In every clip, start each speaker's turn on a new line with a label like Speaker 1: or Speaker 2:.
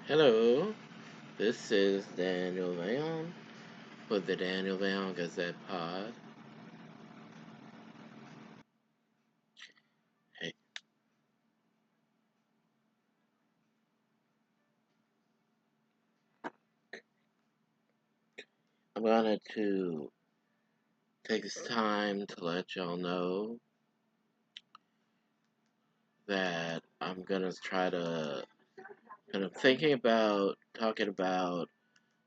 Speaker 1: Hello, this is Daniel Valiant with the Daniel Valiant Gazette Pod. Hey, I'm going to take this time to let y'all know that I'm gonna try to, and I'm thinking about talking about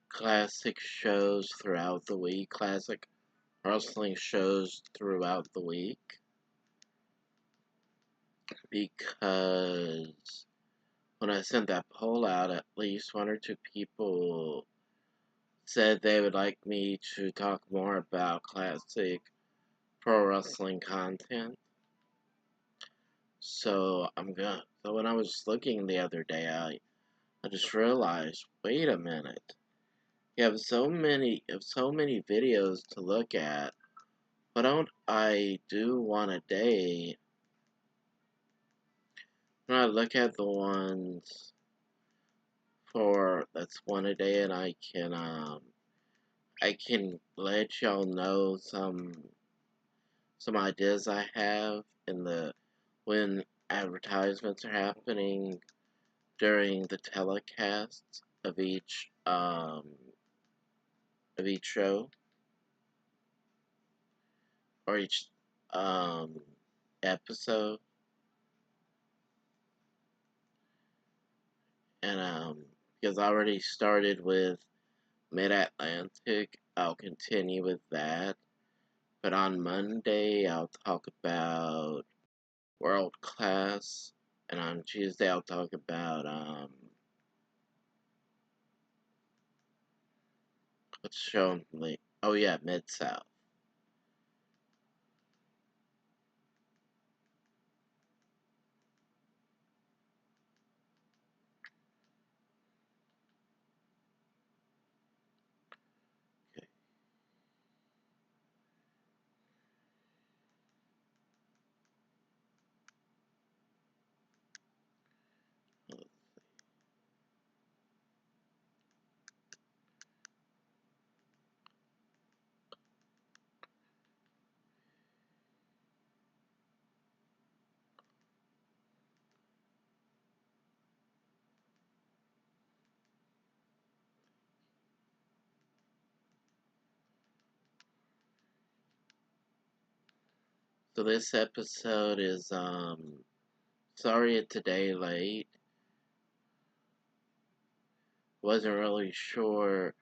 Speaker 1: classic shows throughout the week, classic wrestling shows throughout the week, because when I sent that poll out, at least one or two people said they would like me to talk more about classic pro wrestling content. So So when I was looking the other day, I just realized, wait a minute. You have so many videos to look at. Why don't I do one a day? When I look at the ones for that's one a day, and I can let y'all know some ideas I have in the when advertisements are happening during the telecast of each show or each um, episode, and because I already started with Mid Atlantic, I'll continue with that. But on Monday, I'll talk about World Class, and on Tuesday, I'll talk about what's shown late. Oh yeah, Mid South. So this episode is sorry it's a day late. Wasn't really sure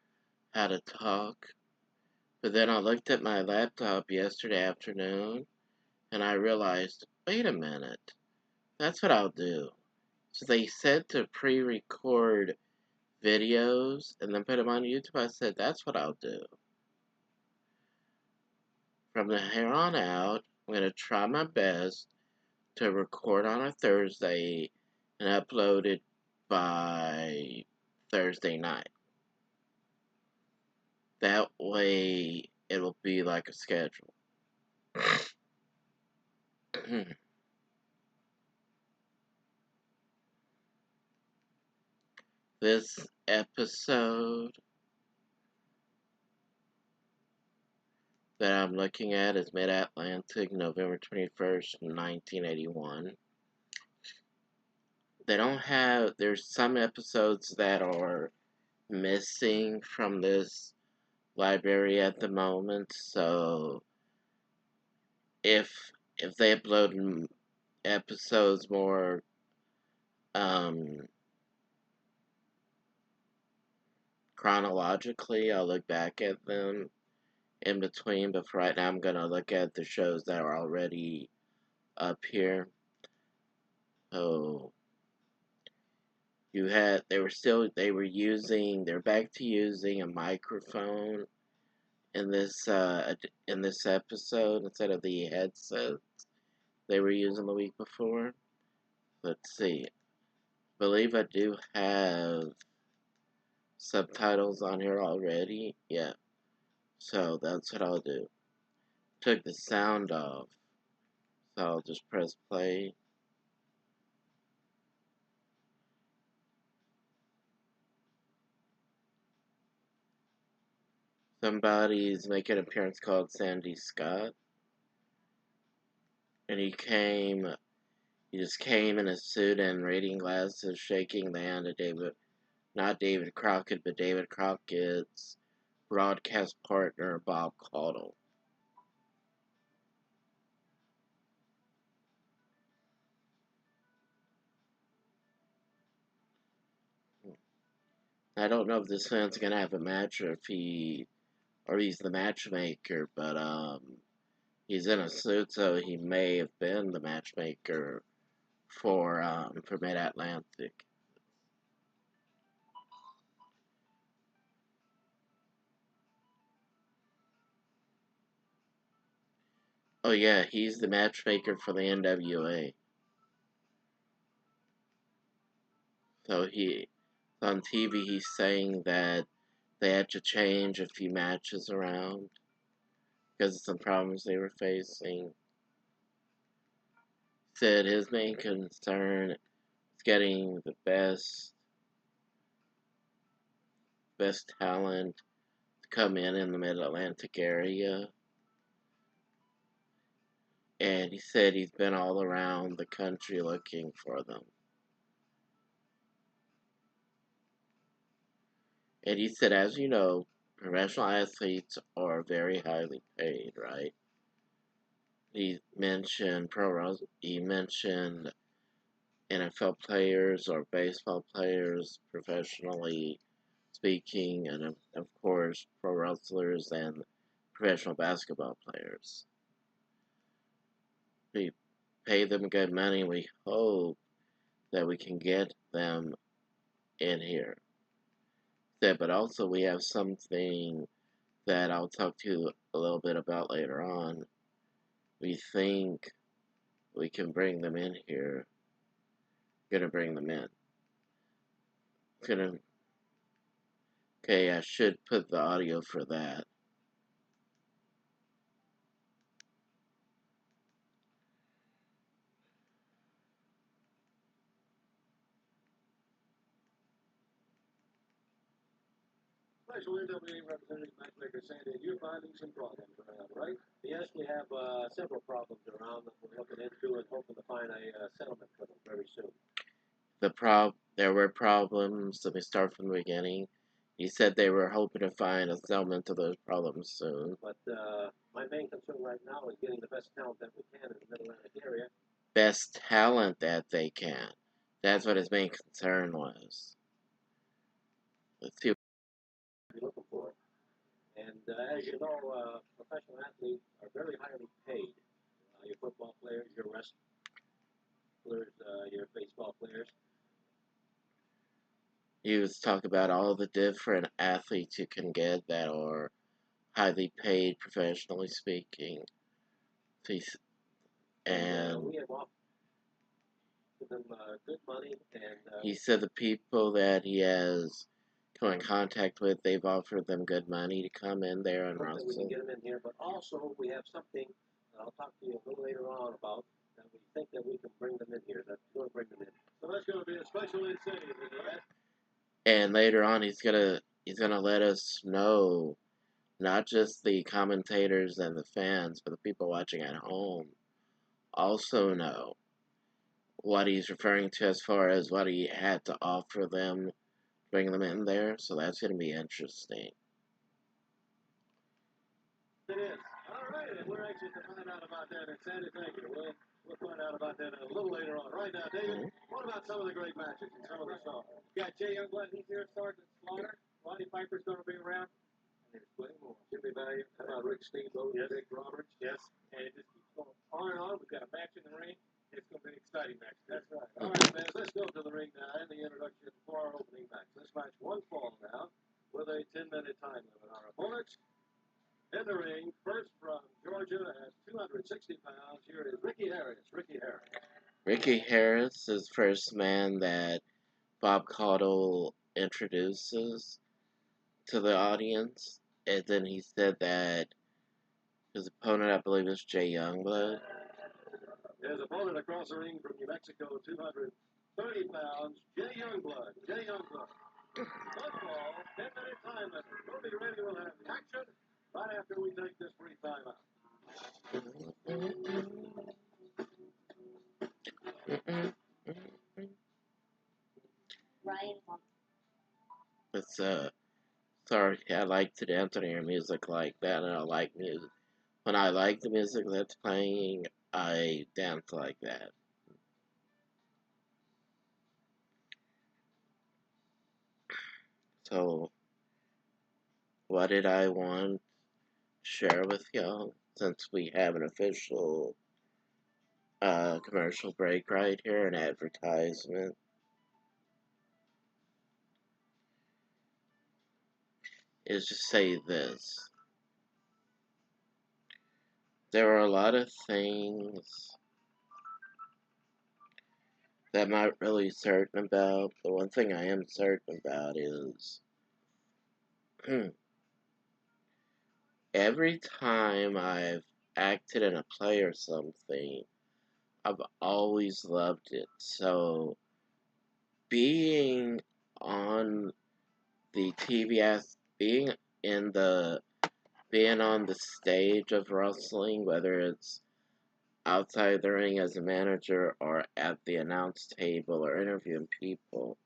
Speaker 1: how to talk. But then I looked at my laptop yesterday afternoon and I realized, wait a minute, that's what I'll do. So they said to pre-record videos and then put them on YouTube. I said, that's what I'll do. From here on out, I'm going to try my best to record on a Thursday and upload it by Thursday night. That way, it'll be like a schedule. This episode that I'm looking at is Mid Atlantic, November 21st, 1981. There's some episodes that are missing from this library at the moment, so if they upload episodes more um, chronologically, I'll look back at them in between, but for right now, I'm gonna look at the shows that are already up here. So they're back to using a microphone in this episode instead of the headset they were using the week before. Let's see. I believe I do have subtitles on here already. Yeah. So that's what I'll do. Took the sound off. So I'll just press play. somebody's making an appearance called Sandy Scott, and he just came in a suit and reading glasses, shaking the hand of not David Crockett, but David Crockett's broadcast partner, Bob Caudle. I don't know if this man's gonna have a match or he's the matchmaker, but he's in a suit, so he may have been the matchmaker for Mid Atlantic. Oh yeah, he's the matchmaker for the NWA. So on TV he's saying that they had to change a few matches around because of some problems they were facing. Said his main concern is getting the best talent to come in the Mid-Atlantic area. And he said he's been all around the country looking for them. And he said, as you know, professional athletes are very highly paid, right? He mentioned NFL players or baseball players professionally speaking, and of course, pro wrestlers and professional basketball players. We pay them good money. We hope that we can get them in here. But also, we have something that I'll talk to you a little bit about later on. We think we can bring them in here. Gonna bring them in. Okay, I should put the audio for that.
Speaker 2: Special NWA representative matchmaker Sandy, you're finding some problems around, right? Yes, we have several problems around that we're looking into and hoping to find a settlement for them very soon.
Speaker 1: There were problems. Let me start from the beginning. He said they were hoping to find a settlement to those problems soon.
Speaker 2: But my main concern right now is getting the best talent that we can in the Mid-Atlantic area.
Speaker 1: Best talent that they can. That's what his main concern was. Let's see.
Speaker 2: You're looking for. And as you know, professional athletes are very highly paid. Your football players, your wrestlers, your baseball players.
Speaker 1: He was talking about all the different athletes you can get that are highly paid, professionally speaking.
Speaker 2: And we have offered them good money. And
Speaker 1: he said the people that he has come in contact with, they've offered them good money to come in there and wrestle.
Speaker 2: We can get them in here, but also we have something that I'll talk to you a little later on about that we think that we can bring them in here. That's going to bring them in. So that's going to be a special incentive, right?
Speaker 1: And later on, he's gonna let us know, not just the commentators and the fans, but the people watching at home, also know what he's referring to as far as what he had to offer them, bring them in there. So that's gonna be interesting.
Speaker 2: It is. All right, and we're anxious to find out about that. And Sandy, thank you. We'll find out about that a little later on. Right now, David, what about some of the great matches and some of the songs? You got Jay Youngblood, he's here, Sergeant Slaughter. Roddy Piper's going to be around. And there's plenty more. Jimmy Valiant, Ricky Steamboat, yes. Jake Roberts. Yes. And it just keeps going on and on. We've got a match in the ring. It's going to be an exciting match. That's right. All right, man, let's go to the ring now and the introduction for our opening match. This match, one fall now with a 10-minute time limit. Our opponents in the ring, first from Georgia at 260 pounds, here is Ricky Harris.
Speaker 1: Ricky Harris is the first man that Bob Caudle introduces to the audience. And then he said that his opponent, I believe, is Jay Youngblood.
Speaker 2: His opponent across the ring from New Mexico, 230 pounds, Jay Youngblood. First of all, 10-minute time limit. We'll be ready. We'll have action right after we take this brief timeout.
Speaker 1: It's sorry, I like to dance to your music like that, and I like music. When I like the music that's playing, I dance like that. So, what did I want to share with y'all? Since we have an official commercial break right here, an advertisement, is just say this. There are a lot of things that I'm not really certain about. The one thing I am certain about is every time I've acted in a play or something, I've always loved it. So being on the being in the being on the stage of wrestling, whether it's outside the ring as a manager or at the announce table or interviewing people,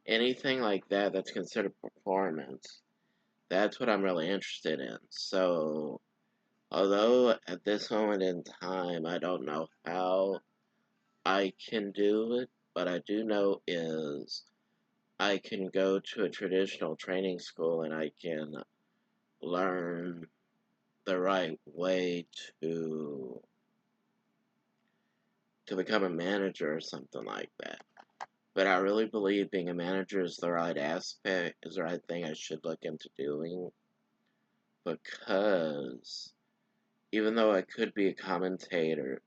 Speaker 1: anything like that that's considered performance, that's what I'm really interested in. So, although at this moment in time I don't know how I can do it, but I do know is I can go to a traditional training school and I can learn the right way to become a manager or something like that. But I really believe being a manager is the right aspect, is the right thing I should look into doing. Because even though I could be a commentator,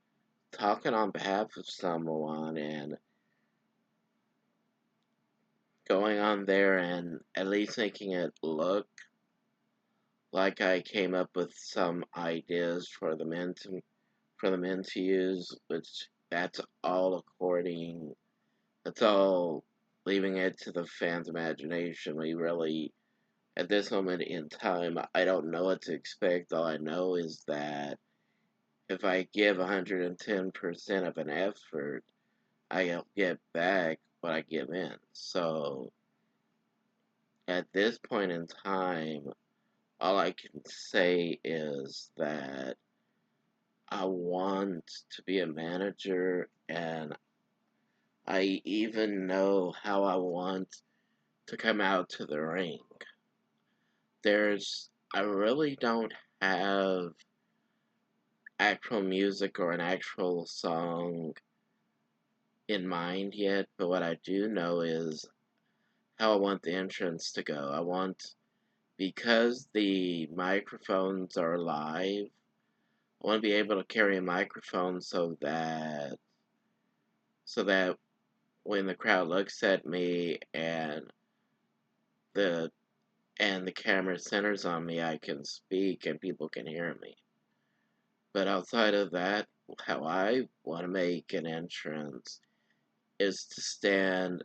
Speaker 1: talking on behalf of someone and going on there and at least making it look like I came up with some ideas for the men to use, which that's all leaving it to the fans' imagination. We really, at this moment in time, I don't know what to expect. All I know is that if I give 110% of an effort, I'll get back what I give in. So, at this point in time, all I can say is that I want to be a manager, and I even know how I want to come out to the ring. I really don't have actual music or an actual song in mind yet, but what I do know is how I want the entrance to go. Because the microphones are live, I want to be able to carry a microphone so that when the crowd looks at me the and the camera centers on me, I can speak and people can hear me. But outside of that, how I want to make an entrance is to stand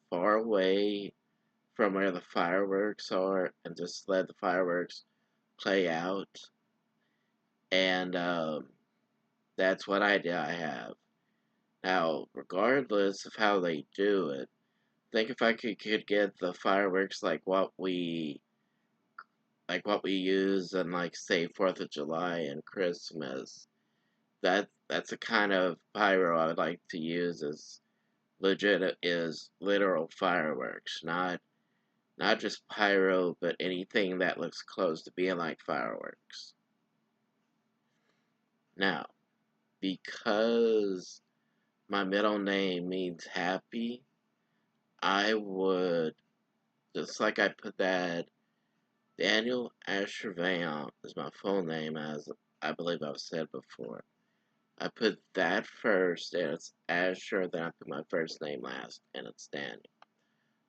Speaker 1: far away from where the fireworks are and just let the fireworks play out. And that's what idea I have. Now, regardless of how they do it, I think if I could get the fireworks like what we use on, like, say, 4th of July and Christmas, that's the kind of pyro I would like to use is literal fireworks, not just pyro, but anything that looks close to being like fireworks. Now, because my middle name means happy, I would, just like I put that, Daniel Asher Valiant is my full name, as I believe I've said before. I put that first, and it's Asher, then I put my first name last, and it's Daniel.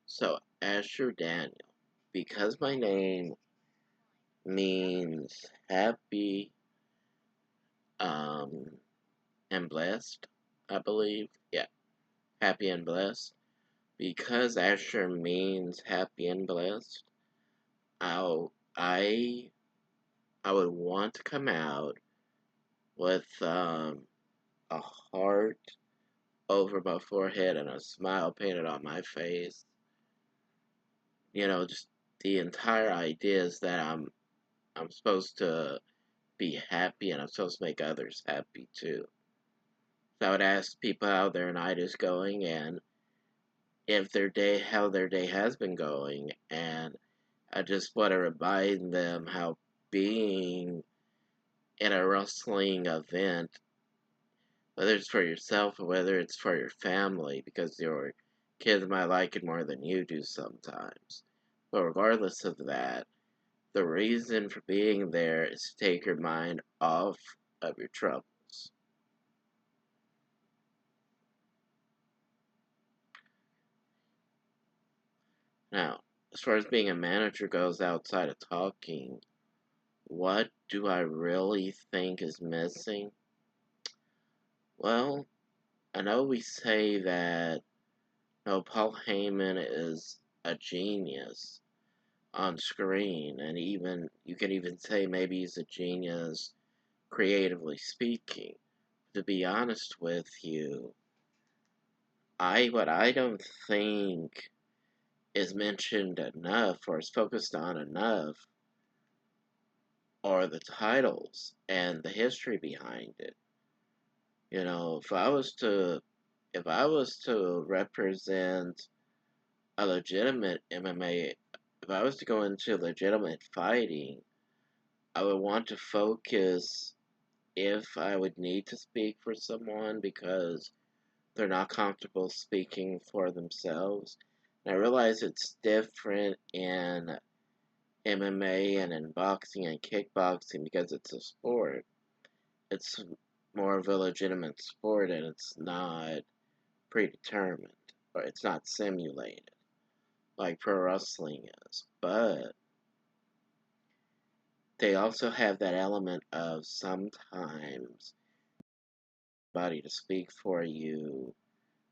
Speaker 1: So, Asher Daniel. Because my name means happy, and blessed, I believe. Yeah, happy and blessed. because Asher means happy and blessed, I'll, I I would want to come out with a heart over my forehead and a smile painted on my face. Just the entire idea is that I'm supposed to be happy and I'm supposed to make others happy too. So I would ask people how their night is going and if how their day has been going, and I just want to remind them how being in a wrestling event, whether it's for yourself or whether it's for your family, because your kids might like it more than you do sometimes. But regardless of that, the reason for being there is to take your mind off of your troubles. Now, as far as being a manager goes outside of talking, what do I really think is missing? Well, I know we say that no, Paul Heyman is a genius on screen, and even you could even say maybe he's a genius creatively speaking. To be honest with you, what I don't think is mentioned enough or is focused on enough are the titles and the history behind it. If I was to represent a legitimate MMA, if I was to go into legitimate fighting, I would want to focus if I would need to speak for someone because they're not comfortable speaking for themselves. And I realize it's different in MMA and in boxing and kickboxing because it's a sport. It's more of a legitimate sport and it's not predetermined or it's not simulated like pro wrestling is. But they also have that element of sometimes body to speak for you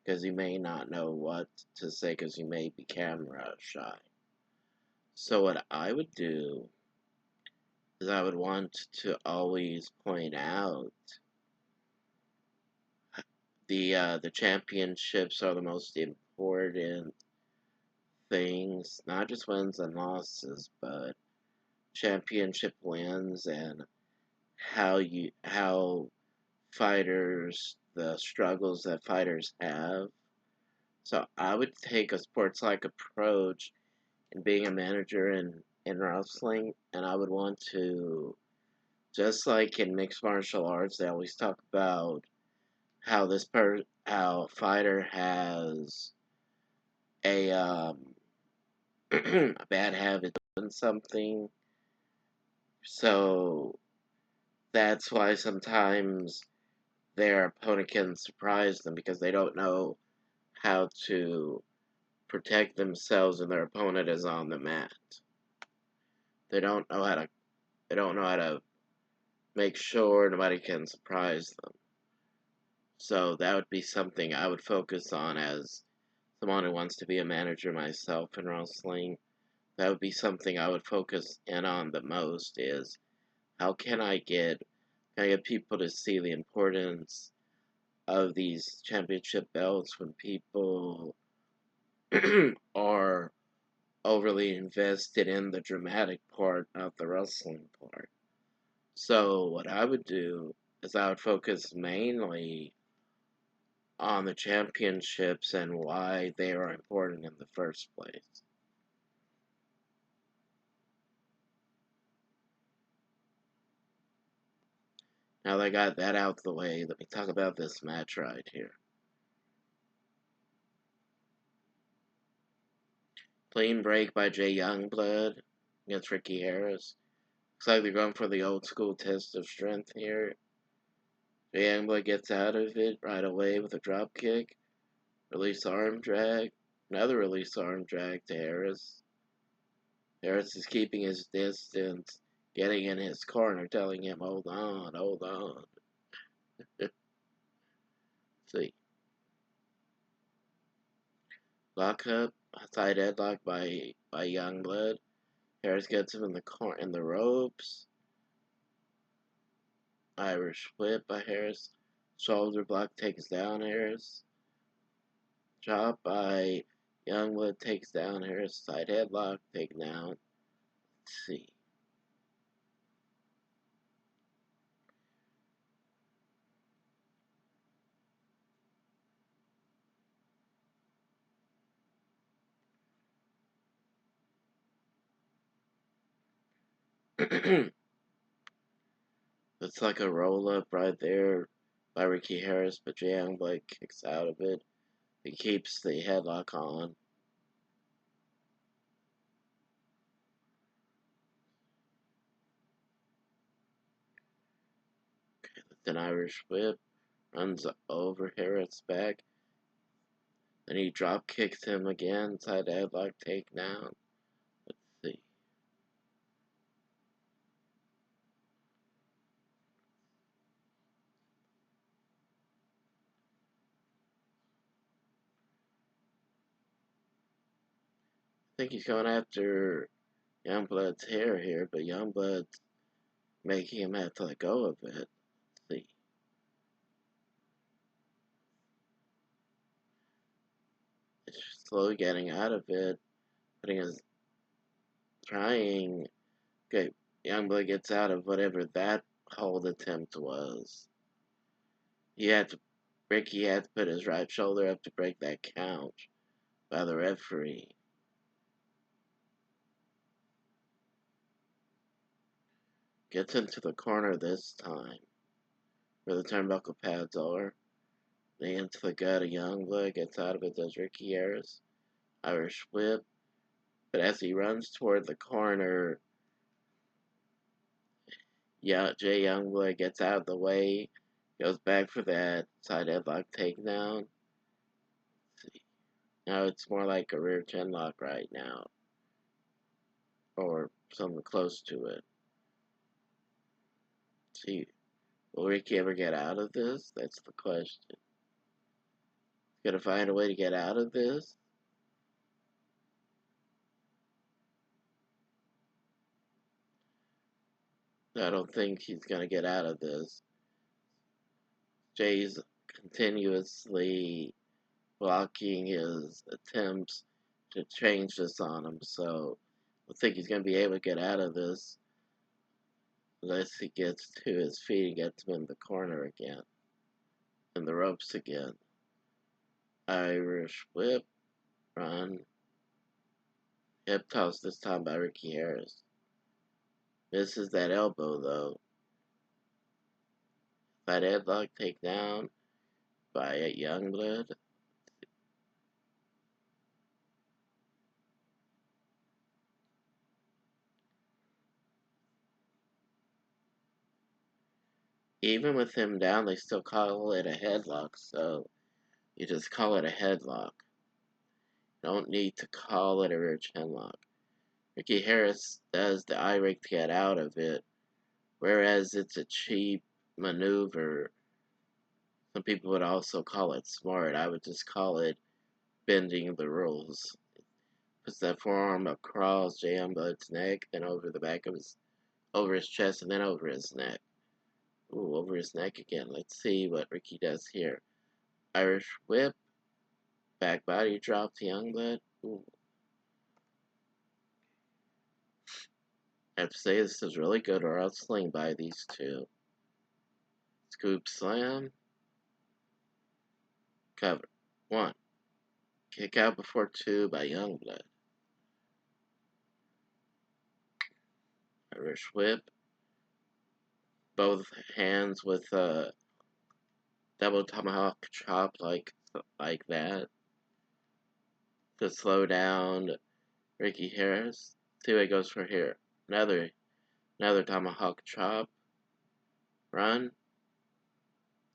Speaker 1: because you may not know what to say because you may be camera shy. So what I would do is I would want to always point out the championships are the most important things, not just wins and losses, but championship wins and how fighters the struggles that fighters have. So I would take a sports like approach in being a manager in wrestling, and I would want to, just like in mixed martial arts, they always talk about how a fighter has a a bad habit doing something. So that's why sometimes their opponent can surprise them because they don't know how to protect themselves when their opponent is on the mat. They don't know how to they don't know how to make sure nobody can surprise them. So that would be something I would focus on as someone who wants to be a manager myself in wrestling. That would be something I would focus in on the most is how can I get people to see the importance of these championship belts when people are overly invested in the dramatic part, not the wrestling part. So what I would do is I would focus mainly on the championships and why they are important in the first place. Now that I got that out of the way, let me talk about this match right here. Clean break by Jay Youngblood against Ricky Harris. Looks like they're going for the old school test of strength here. Jay Youngblood gets out of it right away with a drop kick. Release arm drag. Another release arm drag to Harris. Harris is keeping his distance, getting in his corner, telling him, hold on, hold on. See. Lock up, side headlock by Youngblood. Harris gets him in the ropes. Irish whip by Harris. Shoulder block takes down Harris. Chop by Youngblood takes down Harris. Side headlock take down. Let's see. It's like a roll up right there by Ricky Harris, but Jay Youngblood kicks out of it. He keeps the headlock on. Then Irish whip runs over Harris' back. Then he drop kicks him again. Side headlock takedown. Let's see. I think he's going after Youngblood's hair here, but Youngblood's making him have to let go of it. Let's see. It's slowly getting out of it, putting his trying. Okay, Youngblood gets out of whatever that hold attempt was. Ricky had to put his right shoulder up to break that count by the referee. Gets into the corner this time, where the turnbuckle pads are. They into the gut of Youngblood, gets out of it, does Ricky Harris. Irish whip. But as he runs toward the corner, Jay Youngblood gets out of the way, goes back for that side headlock takedown. See. Now it's more like a rear chin lock right now, or something close to it. See, will Ricky ever get out of this? That's the question. He's gonna find a way to get out of this. I don't think he's gonna get out of this. Jay's continuously blocking his attempts to change this on him, so I think he's going to be able to get out of this unless he gets to his feet and gets him in the corner again, in the ropes again. Irish whip, run, hip toss this time by Ricky Harris. Misses that elbow though. That headlock takedown by Youngblood. Even with him down, they still call it a headlock, so you just call it a headlock. Don't need to call it a rear chin lock. Ricky Harris does the eye rake to get out of it, whereas it's a cheap maneuver. Some people would also call it smart. I would just call it bending the rules. Puts that forearm across Jay Youngblood's neck, then over his chest, and then over his neck. Ooh, over his neck again. Let's see what Ricky does here. Irish whip, back body drop to Youngblood. Ooh. I have to say this is really good wrestling by these two. Scoop slam. Cover. 1. Kick out before 2 by Youngblood. Irish whip. Both hands with a double tomahawk chop like that. To slow down Ricky Harris. See what he goes for here. Another tomahawk chop. Run.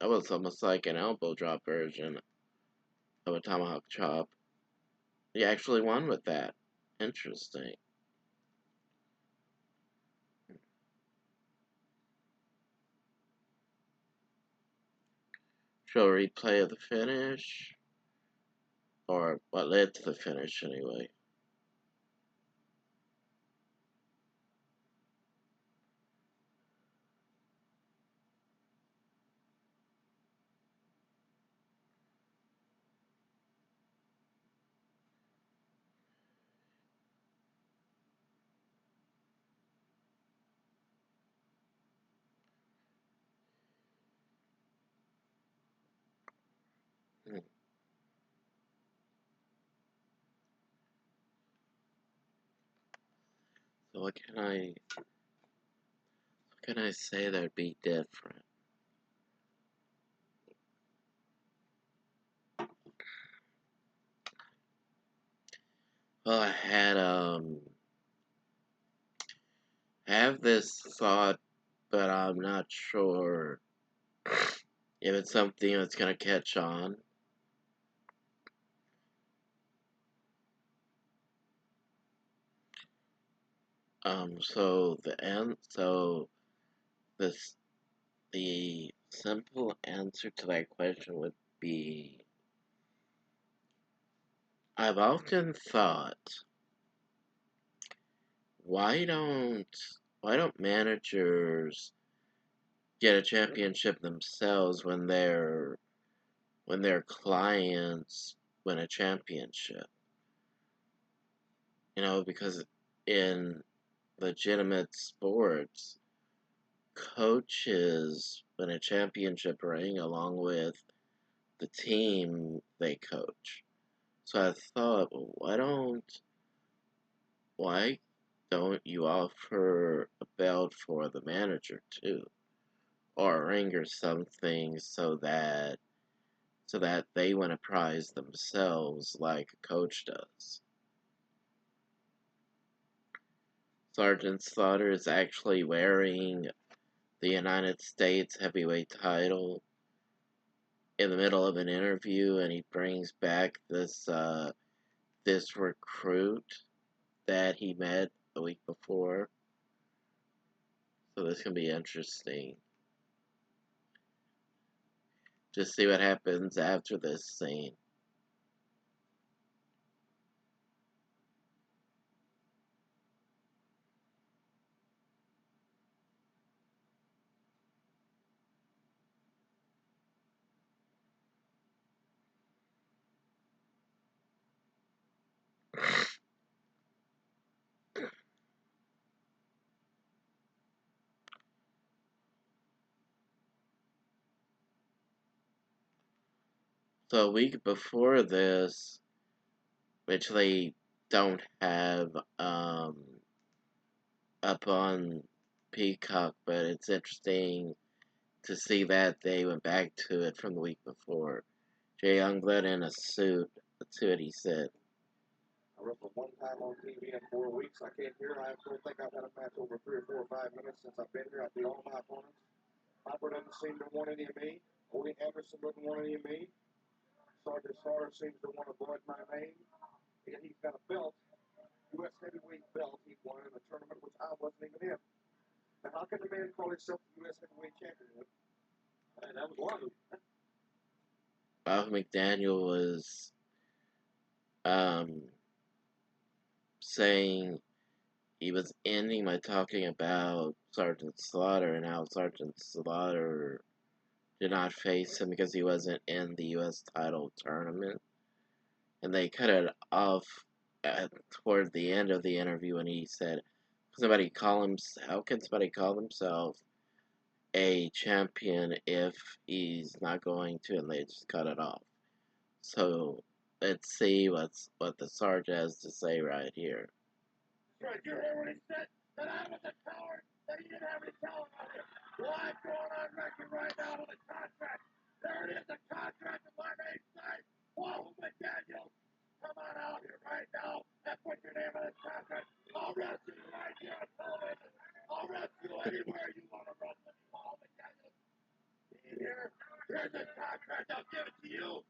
Speaker 1: That was almost like an elbow drop version of a tomahawk chop. He actually won with that. Interesting. Show replay of the finish. or what led to the finish anyway. Hmm. So what can I say that'd be different? Well, I had have this thought, but I'm not sure if it's something that's gonna catch on. So this the simple answer to that question would be I've often thought why don't why don't managers get a championship themselves when their clients win a championship? Because in legitimate sports, coaches win a championship ring along with the team they coach. So I thought, well, why don't you offer a belt for the manager too, or a ring or something, so that they win a prize themselves like a coach does. Sergeant Slaughter is actually wearing the United States heavyweight title in the middle of an interview, and he brings back this recruit that he met the week before. So this can be interesting. Just see what happens after this scene. So a week before this, which they don't have up on Peacock, but it's interesting to see that they went back to it from the week before. Jay Youngblood in a suit. Let's see what he said.
Speaker 2: I wrestled one time on TV in 4 weeks. I came here. I don't think I've had a match over 3 or 4 or 5 minutes since I've been here. I beat all my opponents. Piper doesn't seem to want any of me. Odie Anderson doesn't want any of me. Sergeant Slaughter seems to want to avoid my name. And he's got a belt, U.S. heavyweight belt he won in a tournament which I wasn't even in. Now, how can the man call himself the U.S. heavyweight champion? That was one of them.
Speaker 1: Bob McDaniel was um, saying he was ending by talking about Sergeant Slaughter and how Sergeant Slaughter did not face him because he wasn't in the U.S. title tournament. And they cut it off toward the end of the interview when he said, how can somebody call himself a champion if he's not going to? And they just cut it off. So let's see what the sergeant has to say right here.
Speaker 2: Right, you heard what he said? That I was a coward, that he didn't have any talent on him. Well, I'm going on record right now to the contract. There it is, the contract of my name signed. Paul McDaniel, come on out here right now and put your name on this contract. I'll wrestle you right here on television. I'll wrestle you anywhere you want to wrestle me, Paul McDaniel. See here? Here's the contract. I'll give it to you.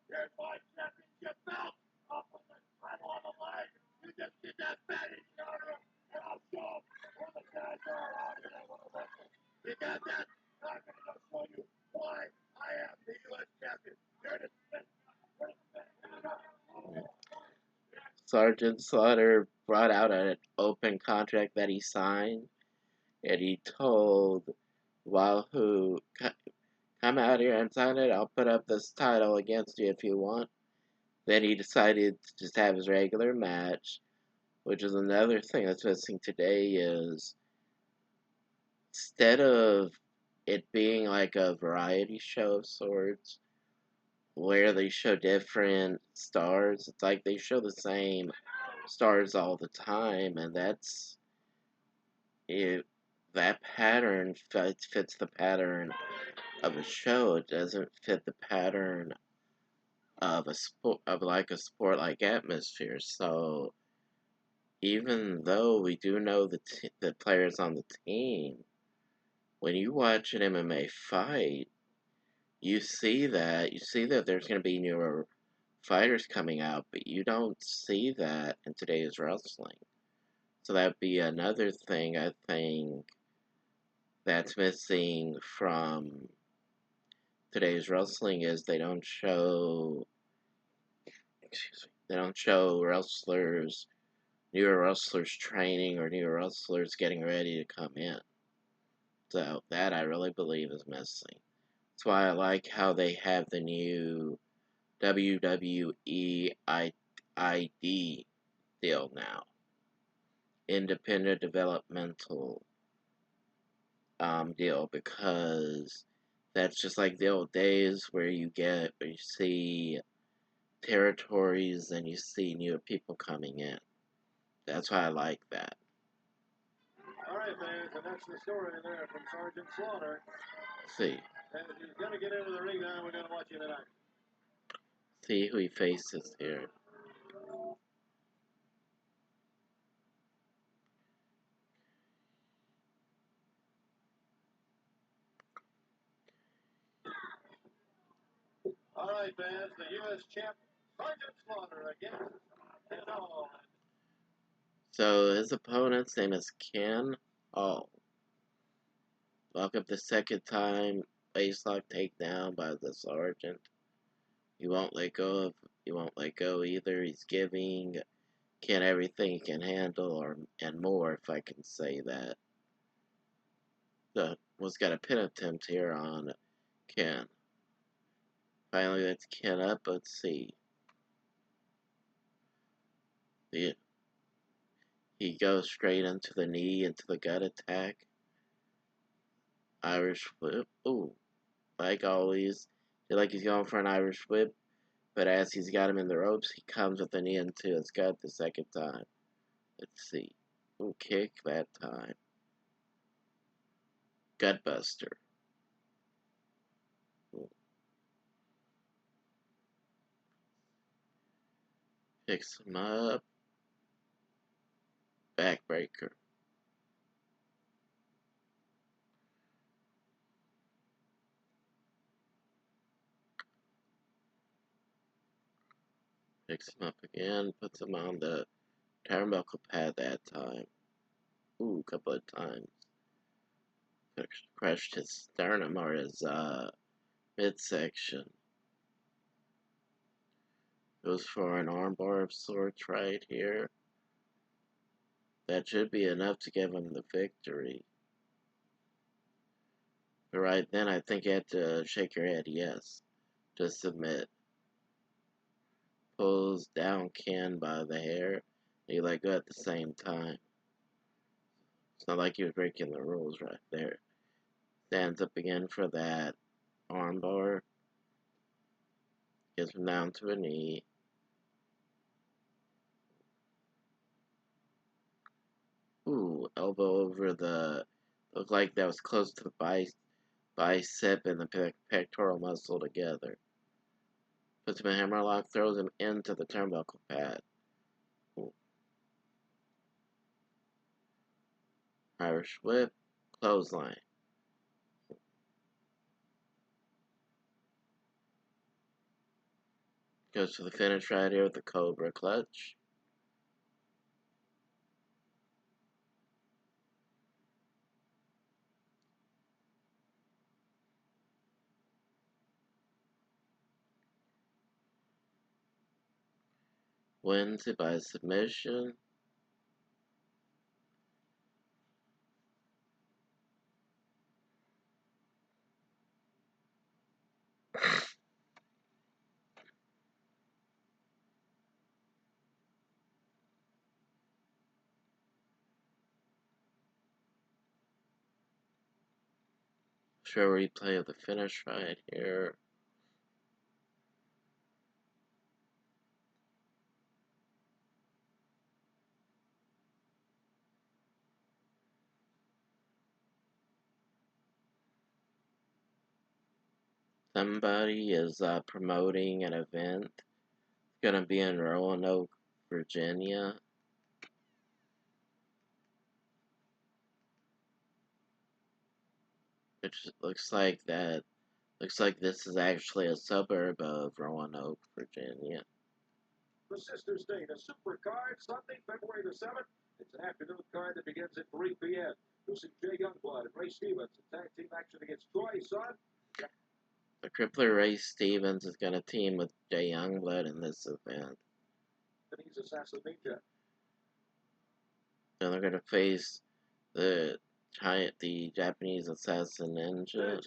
Speaker 2: Here's my championship belt. I'll put the title on the line. You just get that bandage on her, and I'll show them where the guys are out here that want to wrestle. You got that? I'm going to show you why I am the U.S. champion. Here it is.
Speaker 1: Sergeant Slaughter brought out an open contract that he signed, and he told Wahoo, come out here and sign it. I'll put up this title against you if you want. Then he decided to just have his regular match, which is another thing that's missing today is instead of it being like a variety show of sorts, where they show different stars, it's like they show the same stars all the time, and that's it. That pattern fits the pattern of a show. It doesn't fit the pattern of a sport of like a sport like atmosphere. So even though we do know the players on the team, when you watch an MMA fight, you see that there's going to be newer fighters coming out, but you don't see that in today's wrestling. So that'd be another thing I think that's missing from today's wrestling is they don't show newer wrestlers training or newer wrestlers getting ready to come in. So that I really believe is missing. That's why I like how they have the new WWE ID deal now. Independent developmental deal, because that's just like the old days where you see territories and you see newer people coming in. That's why I like that.
Speaker 2: All right, fans, and that's the story there from Sergeant Slaughter.
Speaker 1: See.
Speaker 2: And if he's going to get into the ring now, we're going to watch you tonight.
Speaker 1: See who he faces here.
Speaker 2: All right, fans, the U.S. champ, Sergeant Slaughter against Ken Hall.
Speaker 1: So his opponent's name is Ken Hall. Welcome the second time baselock takedown by the sergeant. He won't let go either. He's giving Ken everything he can handle and more, if I can say that. Was got a pin attempt here on Ken. Finally lets Ken up, let's see. He goes straight into the knee, into the gut attack. Irish whip. Ooh, like always. Feel like he's going for an Irish whip, but as he's got him in the ropes, he comes with the knee into his gut the second time. Let's see. Ooh, kick that time. Gutbuster. Ooh. Picks him up. Backbreaker. Picks him up again, puts him on the turnbuckle pad that time. Ooh, a couple of times. Crushed his sternum or his midsection. Goes for an armbar of sorts right here. That should be enough to give him the victory. But right then, I think you had to shake your head yes to submit. Pulls down Ken by the hair. You let go at the same time. It's not like he was breaking the rules right there. Stands up again for that armbar. Gets him down to a knee. Ooh, elbow over the... Looked like that was close to the bicep and the pectoral muscle together. Puts him in a hammerlock, throws him into the turnbuckle pad. Ooh. Irish whip, clothesline. Goes to the finish right here with the Cobra clutch. wins it by submission. Show replay of the finish right here. Somebody is promoting an event. It's going to be in Roanoke, Virginia. Which looks like this is actually a suburb of Roanoke, Virginia.
Speaker 2: The Sisters State, a super card, Sunday, February the 7th. It's an afternoon card that begins at 3 p.m. You'll see Jay Youngblood and Ray Stevens in tag team action against Troy Son.
Speaker 1: The Crippler Ray Stevens is going to team with Jay Youngblood in this event.
Speaker 2: Japanese Assassin Ninja.
Speaker 1: And they're going to face the Japanese Assassin Ninja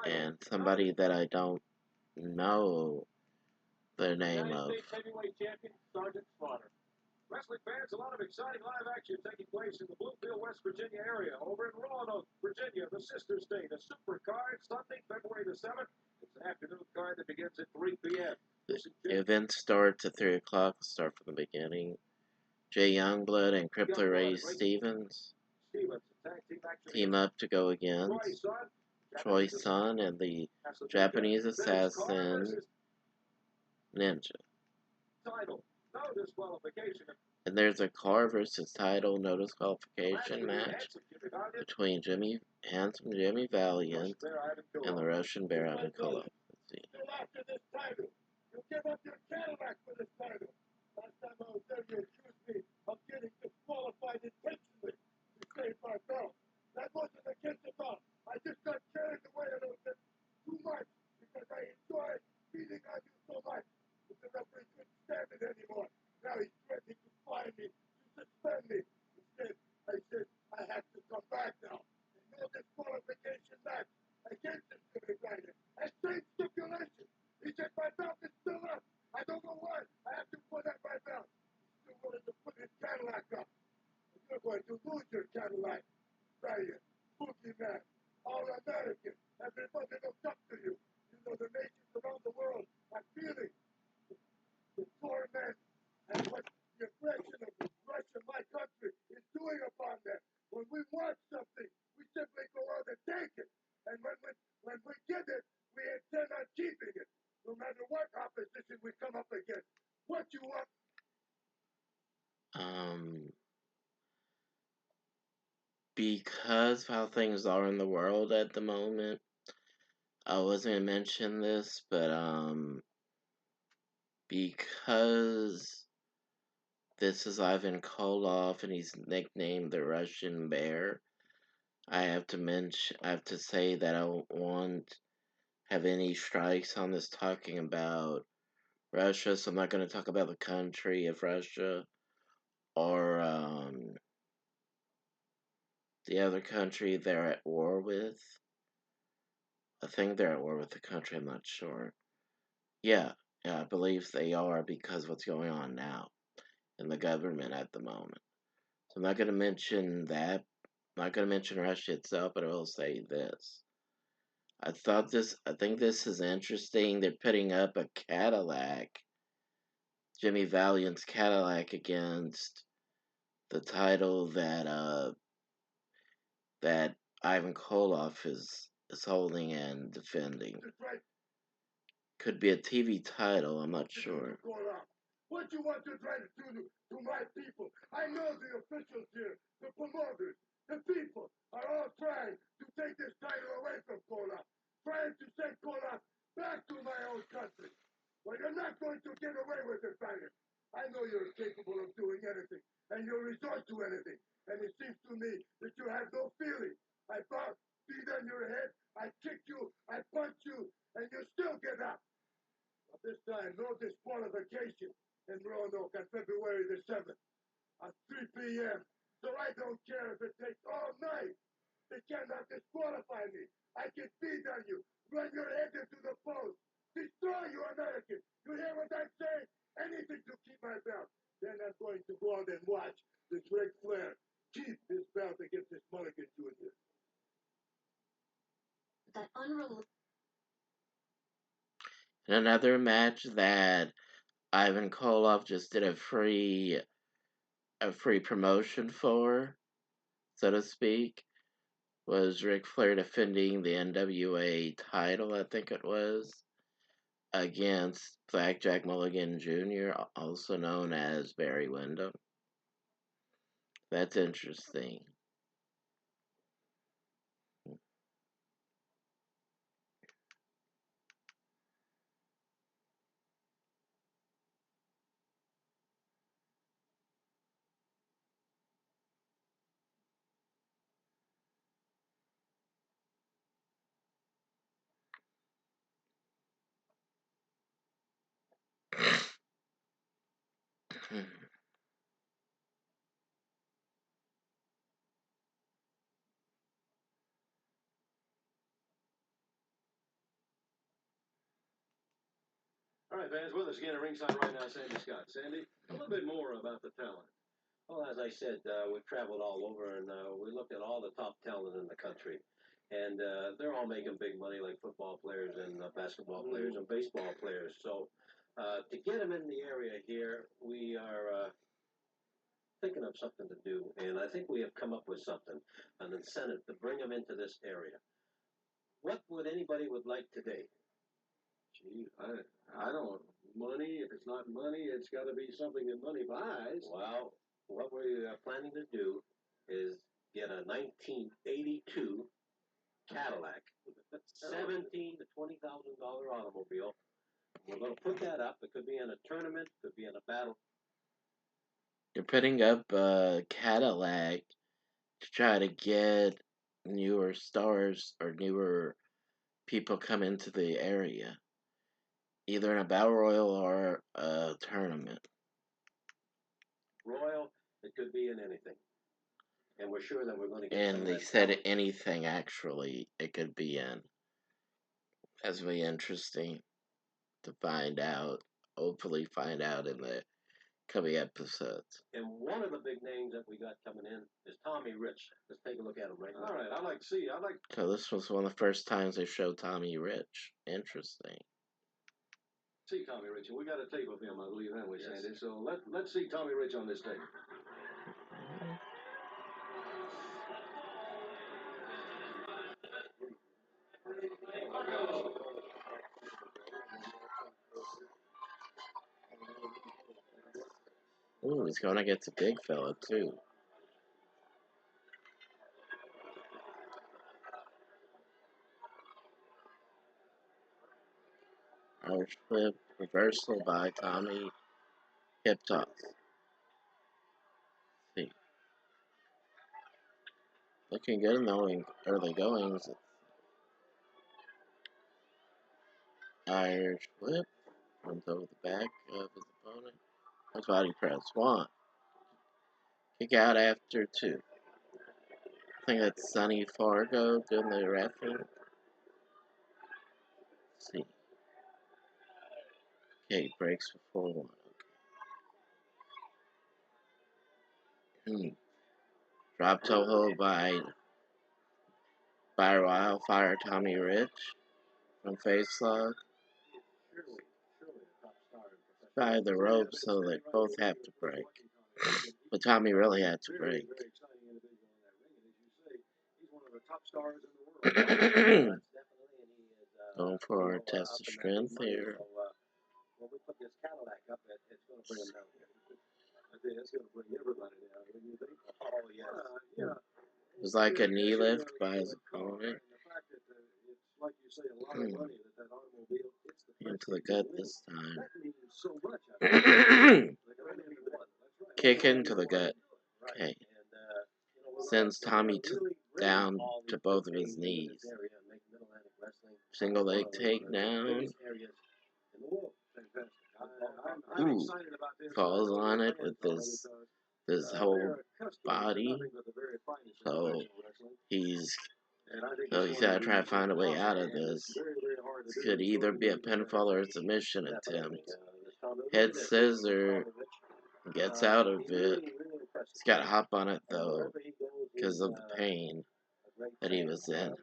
Speaker 1: and somebody that I don't know the name of.
Speaker 2: United States Heavyweight Champion Sergeant Slaughter. Wrestling fans, a lot of exciting live action taking place in the Bluefield, West Virginia area. Over in Roanoke, Virginia, the Sister State. A super card, Sunday, February the 7th. It's an afternoon card that begins at 3 p.m.
Speaker 1: The event starts at 3 o'clock. Start from the beginning. Jay Youngblood and Crippler Ray Stevens team up to go against Troy Son and the Japanese Assassin Ninja.
Speaker 2: No disqualification.
Speaker 1: And there's a car versus title no disqualification match between handsome Jimmy Valiant and the Russian Bear Ivan Koloff. Let's see.
Speaker 2: After this title, you give up your Cadillac for this title. Last time I was there, you accused me of getting disqualified intentionally to save my belt. That wasn't against the belt. I just got carried away a little bit too much because I enjoyed beating on you so much. But the referee couldn't stand it anymore. Now he's threatening to fine me, to suspend me. Instead, I said I have to come back now. And no disqualification match against him, Jimmy Valiant. And same stipulation. He said my belt is still up. I don't know why. I have to put up my belt. He's still willing to put his Cadillac up. And you're going to lose your Cadillac. Valiant, boogeyman, all-American. Everybody looks up to you. You know the nations around the world are feeling the torment and what the aggression of Russia, my country, is doing upon them. When we want something, we simply go out and take it. And when we get it, we intend on keeping it, no matter what opposition we come up against. What you want?
Speaker 1: Because of how things are in the world at the moment, I wasn't gonna mention this, but because this is Ivan Koloff and he's nicknamed the Russian Bear, I have to say that I won't have any strikes on this talking about Russia, so I'm not going to talk about the country of Russia or the other country they're at war with. I think they're at war with the country, I'm not sure. Yeah, I believe they are because of what's going on now in the government at the moment. So I'm not going to mention that. I'm not going to mention Russia itself, but I will say this. I think this is interesting. They're putting up a Cadillac, Jimmy Valiant's Cadillac, against the title that Ivan Koloff is holding and defending. Could be a TV title, I'm not sure.
Speaker 2: What you want to try to do to my people? I know the officials here, the promoters, the people are all trying to take this title away from Koloff, trying to send Koloff back to my own country. Well, you're not going to get away with it, Valiant. I know you're capable of doing anything, and you'll resort to anything. And it seems to me that you have no feeling. I beat on your head, I kick you, I punch you, and you still get up. But this time, no disqualification in Roanoke. Roanoke on February the 7th at 3 p.m. So I don't care if it takes all night. They cannot disqualify me. I can beat on you, run your head into the post, destroy you Americans. You hear what I'm saying? Anything to keep my belt. Then I'm going to go out and watch this Ric Flair keep his belt against this Mulligan Jr.
Speaker 1: That in another match that Ivan Koloff just did a free promotion for, so to speak, was Ric Flair defending the NWA title, I think it was, against Blackjack Mulligan Jr., also known as Barry Windham. That's interesting.
Speaker 2: All right, fans, with us again at ringside right now, Sandy Scott. Sandy, a little bit more about the talent.
Speaker 3: Well, as I said, we've traveled all over, and we looked at all the top talent in the country. And they're all making big money, like football players and basketball players and baseball players. So to get them in the area here, we are thinking of something to do. And I think we have come up with something, an incentive to bring them into this area. What would anybody would like today?
Speaker 2: Gee, I don't. Money, if it's not money, it's got to be something that money buys.
Speaker 3: Well, what we are planning to do is get a 1982 Cadillac, $17,000 to $20,000 automobile. We're going to put that up. It could be in a tournament, could be in a battle.
Speaker 1: You're putting up a Cadillac to try to get newer stars or newer people come into the area, either in a battle royal or a tournament.
Speaker 3: Royal, it could be in anything. And we're sure that we're going to get
Speaker 1: And they said anything, actually, it could be in. That's really interesting to find out. Hopefully, find out in the coming episodes.
Speaker 3: And one of the big names that we got coming in is Tommy Rich. Let's take a look at him right now.
Speaker 2: All right, I'd like to see.
Speaker 1: So this was one of the first times they showed Tommy Rich. Interesting.
Speaker 2: See Tommy Rich, and we got a tape of him, I believe, haven't we, Sandy? So let's see Tommy Rich on this tape.
Speaker 1: Ooh, he's going against a big fella, too. Irish flip, reversal by Tommy. Hip toss. See. Looking good in the early goings. Irish flip. Comes over the back of his opponent. That's body press. One. Kick out after two. I think that's Sonny Fargo doing the reffing. Let's see. Okay, breaks before one. Okay. Drop toe hold by Wildfire Tommy Rich from face lock. By the rope so they both have to break. But Tommy really had to break. Going for a test of strength here.
Speaker 3: When we put this Cadillac up, it's going to bring them down here.
Speaker 2: I think that's going to bring everybody down, wouldn't you think?
Speaker 3: Oh, yeah.
Speaker 1: It was like a knee lift by his opponent.
Speaker 2: Like you say, a lot of money that automobile gets
Speaker 1: into the gut this time.
Speaker 2: That means so much.
Speaker 1: Kick into the gut. Okay. Sends Tommy down to both of his knees. Single leg takedown.
Speaker 2: I'm
Speaker 1: Ooh,
Speaker 2: excited about this.
Speaker 1: falls on it with his whole body. So he's gotta try to find a way out of this. This could either be a pinfall or a submission attempt. Head scissor gets out of it. He's got to hop on it though because of the pain that he was in.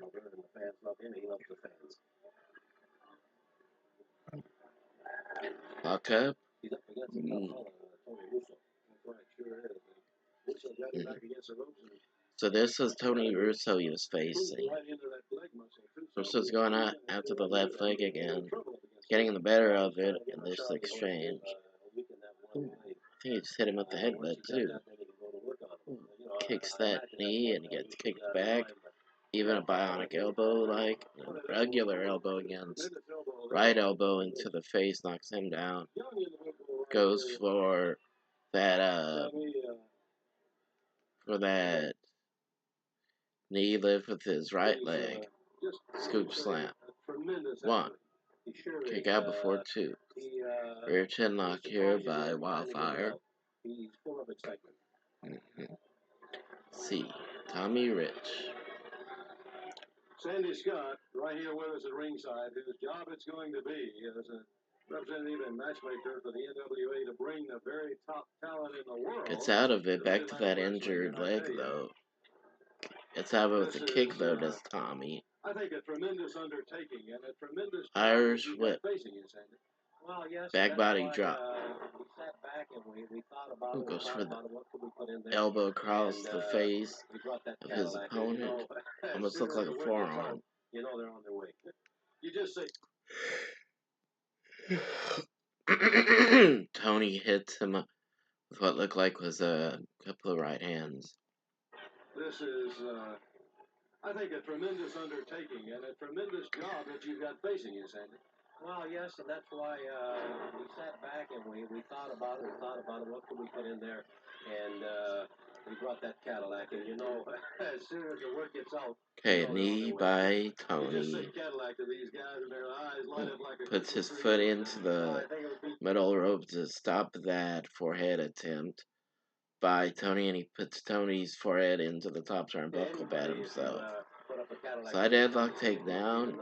Speaker 1: Lock up. So this is Tony Russo he was facing. Russo's going out after the left leg again, getting the better of it in this exchange. Ooh, I think he just hit him with the headbutt too. Ooh, kicks that knee and gets kicked back. Even a bionic elbow, like a regular elbow against right elbow into the face, knocks him down. Goes for that knee lift with his right leg. Scoop slam. 1. Kick out before 2. Rear chin lock here by Wildfire. C. Tommy Rich.
Speaker 2: Sandy Scott, right here with us at ringside, whose job it's going to be as a representative and matchmaker for the NWA to bring the very top talent in the world.
Speaker 1: Gets out of it, back to that injured leg though. Gets out of it with a kick though, does Tommy.
Speaker 2: I think a tremendous undertaking and a tremendous
Speaker 1: Irish whip.
Speaker 2: Facing you, Sandy.
Speaker 3: Well, yes,
Speaker 1: back body
Speaker 3: why,
Speaker 1: drop.
Speaker 3: We sat back and we thought about
Speaker 1: Ooh,
Speaker 3: it.
Speaker 1: goes for the
Speaker 3: What could we put in there?
Speaker 1: elbow across the face of his
Speaker 3: Cadillac,
Speaker 1: opponent. Almost looks like a forearm.
Speaker 3: You know they're on their way.
Speaker 2: You just say.
Speaker 1: Tony hits him with what looked like was a couple of right hands.
Speaker 2: This is, I think, a tremendous undertaking and a tremendous job that you've got facing you, Sandy.
Speaker 3: Well, yes, and that's why we sat back and we thought about it. What could we put in there? And we brought that Cadillac. And, you know, as soon as the word gets out...
Speaker 1: Okay, knee by Tony. Puts his foot into the middle rope to stop that forehead attempt by Tony, and he puts Tony's forehead into the top turnbuckle pad himself. Side headlock takedown.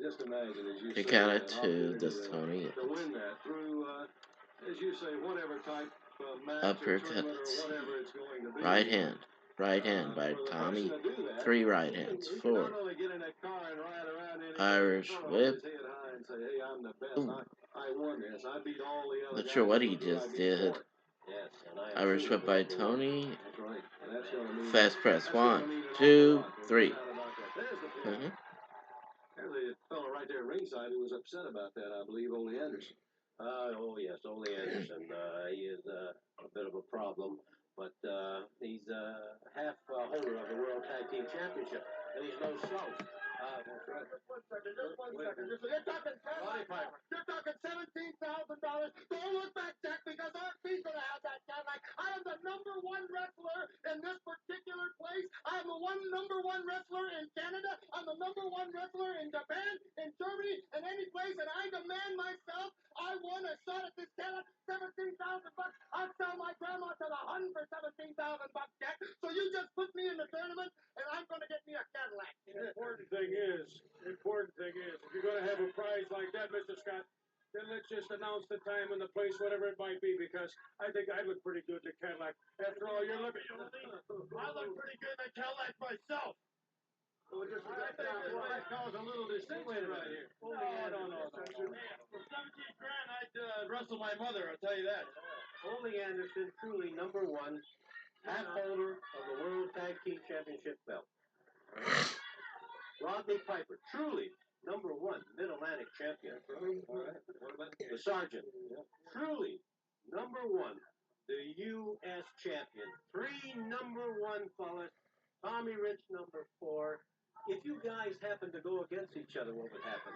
Speaker 2: Just imagine as you
Speaker 1: Kick out at 2, does Tony.
Speaker 2: To win that through, as you say, whatever type of match
Speaker 1: uppercut.
Speaker 2: whatever it's going to be.
Speaker 1: Right hand by Tommy. 3 right hands. 4. Irish whip. Ooh. Not sure what he just did. Irish whip by Tony. Fast press. 1, 2, 3.
Speaker 2: There's a fellow right there ringside who was upset about that, I believe, Ole Anderson.
Speaker 3: Oh, yes, Ole Anderson. He is a bit of a problem, but he's half holder of the World Tag Team Championship, and he's no slouch. That's right. Just one second. You're talking $17,000. Don't look back, Jack, because RP's going to have that Cadillac. I am the #1 wrestler in this particular place. I'm the #1 wrestler in Canada. I'm the #1 wrestler in Japan, in Germany, and any place, and I demand myself. I want a shot at this Cadillac, $17,000. I'd sell my grandma to the Hun for $17,000, Jack. So you just put me in the tournament, and I'm going to get me a Cadillac.
Speaker 2: The important thing is, if you're going to have a prize like that, Mr. Scott, then let's just announce the time and the place, whatever it might be, because I think I look pretty good in the Cadillac. After all, you're looking. I look pretty good in the Cadillac myself. So just that cause a little distinction right here. No. For 17 grand, I'd wrestle my mother, I'll tell you that.
Speaker 3: Ole Anderson, truly #1, half holder of the World Tag Team Championship belt. Rodney Piper, truly #1 Mid-Atlantic champion. The Sergeant, truly #1, the U.S. champion. 3 #1 fellas. Tommy Rich, #4. If you guys happen to go against each other, what would happen?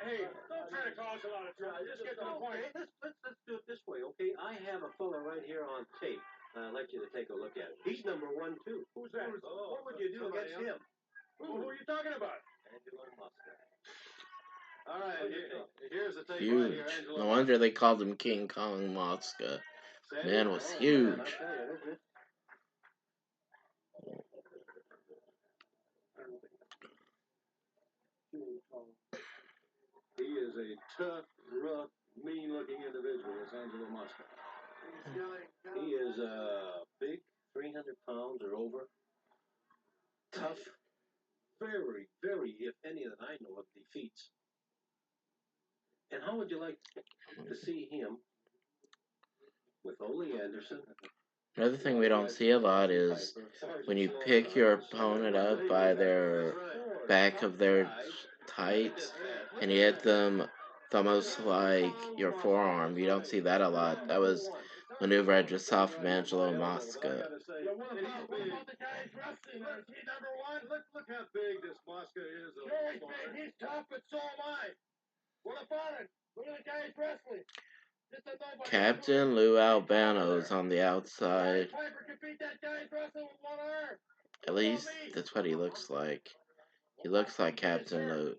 Speaker 2: Hey, don't try to cause a lot of trouble. Just get to the point.
Speaker 3: Okay, let's do it this way, okay? I have a fella right here on tape. I'd like you to take a look at it. He's #1 too.
Speaker 2: Who's that?
Speaker 3: What would you do against him?
Speaker 2: Who are you talking about?
Speaker 3: Angelo Mosca.
Speaker 2: All right, here's the tape
Speaker 1: Huge.
Speaker 2: right here. Angelo.
Speaker 1: No wonder they called him King Kong Mosca. Man was huge.
Speaker 2: He is a tough, rough, mean-looking individual, this Angelo Mosca.
Speaker 3: He is big, 300 pounds or over. Tough. Very, very, if any that I know of, defeats. And how would you like to see him with Ole Anderson?
Speaker 1: Another thing we don't see a lot is when you pick your opponent up by their back of their tights and you hit them almost like your forearm. You don't see that a lot. That was a maneuver I just saw from Angelo Mosca.
Speaker 2: Look how big this Mosca is. He's tough, but so am I. What about it? Look at the guy he's wrestling.
Speaker 1: Captain Lou Albano's on the outside. At least that's what he looks like. He looks like Captain Lou.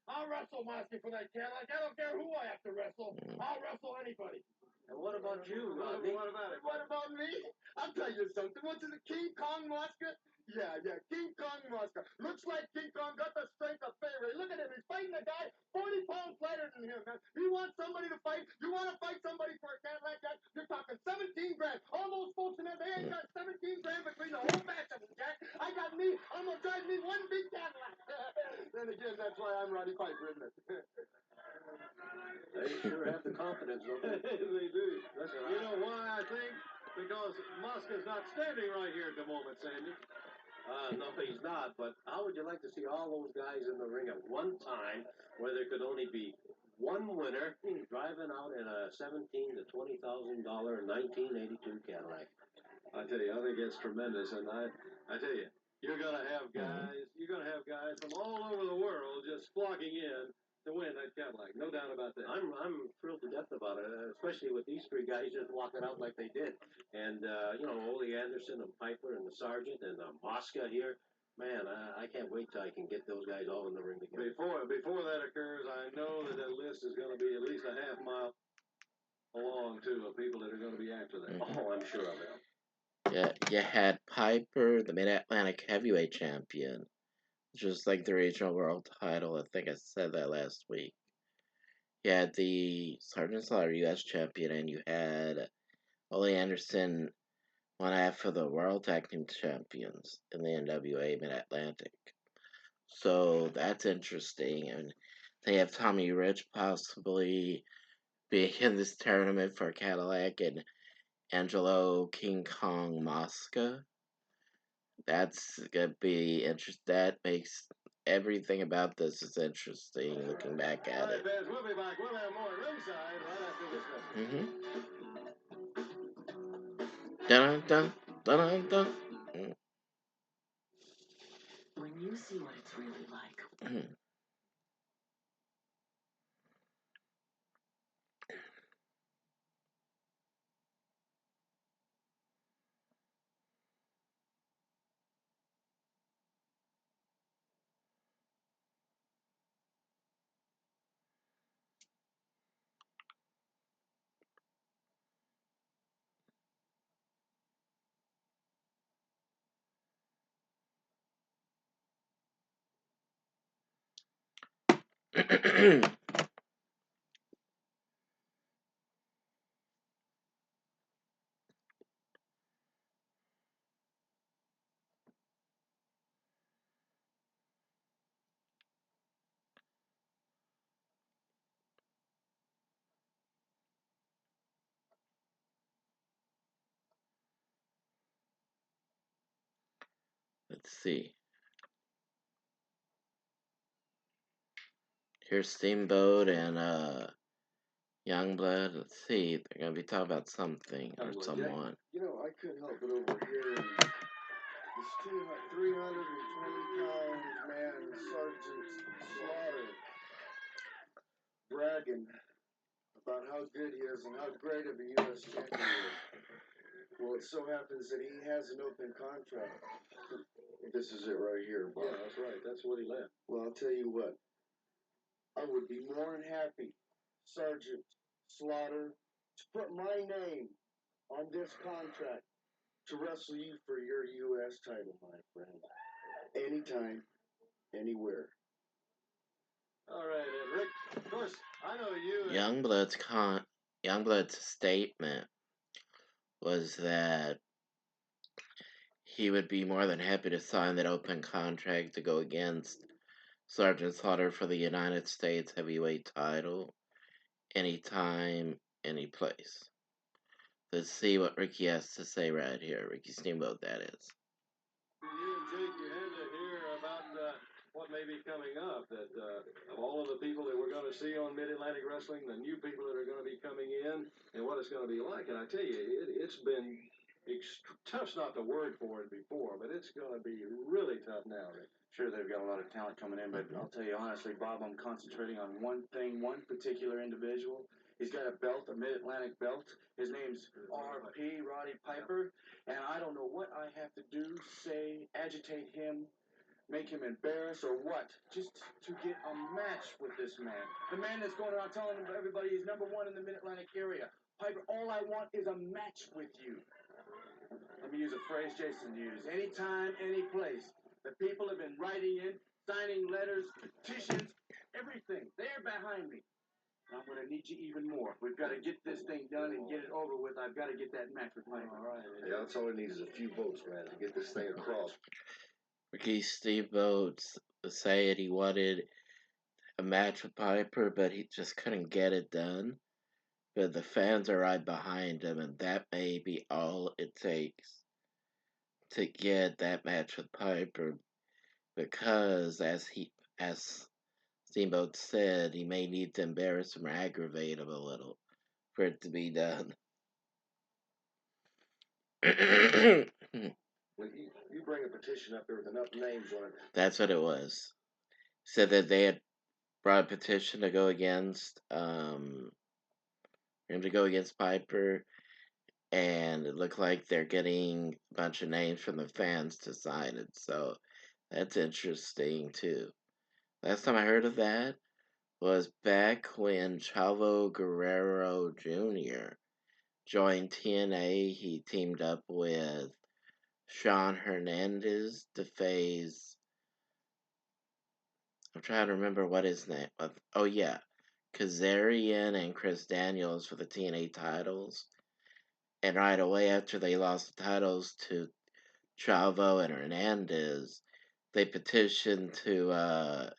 Speaker 2: I'll wrestle Mosca for that Cadillac. I don't care who I have to wrestle. I'll wrestle anybody.
Speaker 3: And what about you, Rodney?
Speaker 2: What about me? I'll tell you something. What's it, King Kong Mosca? Yeah, King Kong Mosca. Looks like King Kong got the strength of Pharaoh. Look at him. He's fighting a guy 40 pounds lighter than him, man. You want somebody to fight? You want to fight somebody for a Cadillac, Jack? You're talking 17 grand. All those folks in there, they ain't got 17 grand between the whole batch of them, Jack. I got me. I'm going to drive me one big Cadillac. Then again, that's why I'm Roddy Piper, isn't it?
Speaker 3: They sure have the confidence, don't they?
Speaker 2: They do. Listen, you know why I think? Because Mosca's not standing right here at the moment, Sandy.
Speaker 3: No, he's not. But how would you like to see all those guys in the ring at one time, where there could only be one winner driving out in a $17,000 to $20,000 1982 Cadillac?
Speaker 2: I tell you, I think it's tremendous, and I tell you, you're gonna have guys from all over the world just flocking in to win that Cadillac. No doubt about that.
Speaker 3: I'm thrilled to death about it, especially with these three guys just walking out like they did. And, Ole Anderson and Piper and the Sergeant and Mosca here. Man, I can't wait till I can get those guys all in the ring together.
Speaker 2: Before that occurs, I know that list is going to be at least a half mile along, too, of people that are going to be after that.
Speaker 3: Oh, I'm sure of it.
Speaker 1: Yeah, you had Piper, the Mid-Atlantic Heavyweight Champion, which was like the regional world title. I think I said that last week. You had the Sergeant Slaughter U.S. Champion, and you had Ole Anderson, one half of the World Tag Team Champions in the NWA Mid-Atlantic. So that's interesting. And they have Tommy Rich possibly being in this tournament for Cadillac and Angelo King Kong Mosca. That's gonna be interesting. That makes everything about this is interesting looking back at it.
Speaker 2: We'll be back. We'll have more ringside right after this.
Speaker 1: Dun dun dun dun.
Speaker 4: When you see what it's really like. Let's see. Here's Steamboat and Youngblood. Let's see. They're gonna be talking about something or someone.
Speaker 5: You know, I couldn't help but overhear this 320-pound man, Sergeant Slaughter, bragging about how good he is and how great of a U.S. champion he is. Well, it so happens that he has an open contract. This is it right here, Bob.
Speaker 2: Yeah, that's right. That's what he left.
Speaker 5: Well, I'll tell you what. I would be more than happy, Sergeant Slaughter, to put my name on this contract to wrestle you for your U.S. title, my friend. Anytime, anywhere.
Speaker 2: All right, Rick. Of course, I know you.
Speaker 1: Youngblood's statement was that he would be more than happy to sign that open contract to go against Sergeant Slaughter for the United States heavyweight title anytime, any place. Let's see what Ricky has to say right here. Ricky Steamboat, that is.
Speaker 2: You and Jake, you had to hear about what may be coming up. That of all of the people that we're going to see on Mid-Atlantic Wrestling, the new people that are going to be coming in, and what it's going to be like. And I tell you, it's been tough's not the word for it before, but it's going to be really tough now, Rick.
Speaker 6: Sure, they've got a lot of talent coming in, but I'll tell you honestly, Bob, I'm concentrating on one thing, one particular individual. He's got a belt, a Mid-Atlantic belt. His name's RP, Roddy Piper, and I don't know what I have to do, say, agitate him, make him embarrassed, or what, just to get a match with this man. The man that's going around telling everybody he's number one in the Mid-Atlantic area. Piper, all I want is a match with you. Let me use a phrase Jason used. Anytime, any place. The people have been writing in, signing letters, petitions, everything. They're behind me. And I'm going to need you even more. We've got to get this thing done and get it over with. I've got to get that match with Piper.
Speaker 2: All right.
Speaker 5: Yeah, that's all it needs is a few votes, man, to get this thing across.
Speaker 1: Ricky Steamboat said he wanted a match with Piper, but he just couldn't get it done. But the fans are right behind him, and that may be all it takes to get that match with Piper. Because as Steamboat said, he may need to embarrass him or aggravate him a little for it to be done.
Speaker 5: Well, you bring a petition up there with enough names on it.
Speaker 1: That's what it was. Said that they had brought a petition to go against Piper, and it looked like they're getting a bunch of names from the fans to sign it. So that's interesting too. Last time I heard of that was back when Chavo Guerrero Jr. joined TNA. He teamed up with Sean Hernandez to face. I'm trying to remember what his name was. Oh yeah, Kazarian and Chris Daniels for the TNA titles. And right away after they lost the titles to Chavo and Hernandez, they petitioned to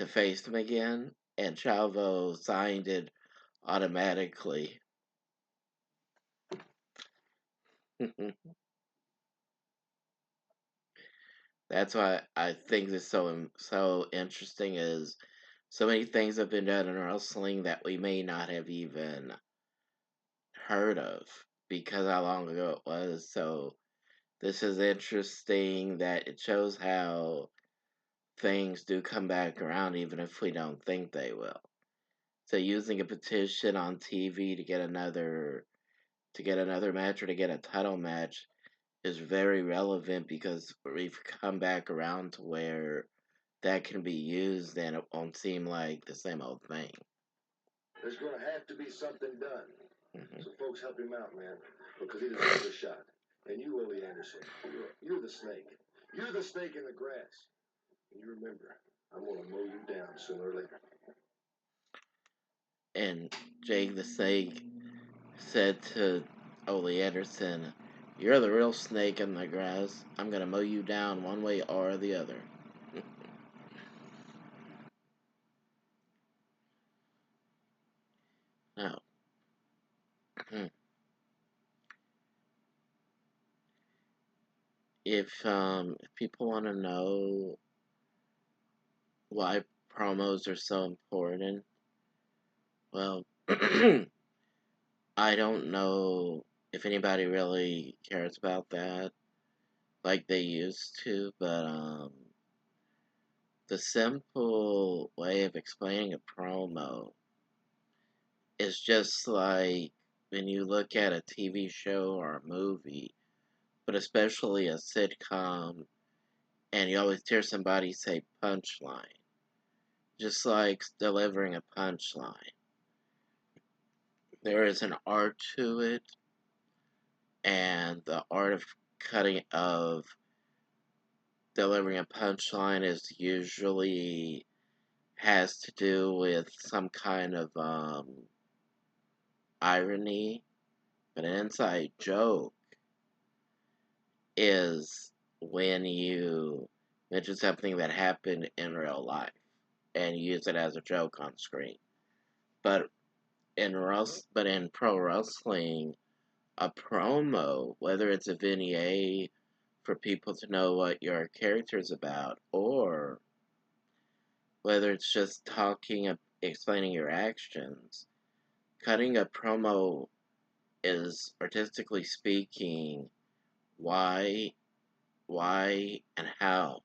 Speaker 1: face them again, and Chavo signed it automatically. That's why I think this so interesting is so many things have been done in wrestling that we may not have even heard of because how long ago it was. So this is interesting that it shows how things do come back around even if we don't think they will. So using a petition on TV to get another match or to get a title match is very relevant because we've come back around to where that can be used and it won't seem like the same old thing.
Speaker 5: There's going to have to be something done. So folks, help him out, man, because he deserves a shot. And you, Ole Anderson, you're the snake. You're the snake in the grass. And you remember, I'm going to mow you down sooner or later.
Speaker 1: And Jake the Snake said to Ole Anderson, "You're the real snake in the grass. I'm going to mow you down one way or the other." Now, if people want to know why promos are so important, well, I don't know if anybody really cares about that like they used to, but the simple way of explaining a promo is just like when you look at a TV show or a movie, but especially a sitcom, and you always hear somebody say punchline. just like delivering a punchline. There is an art to it, and the art of delivering a punchline is usually has to do with some kind of irony, but an inside joke is when you mention something that happened in real life and use it as a joke on screen. But in pro wrestling, a promo, whether it's a vignette for people to know what your character is about, or whether it's just explaining your actions, cutting a promo is, artistically speaking, why, and how.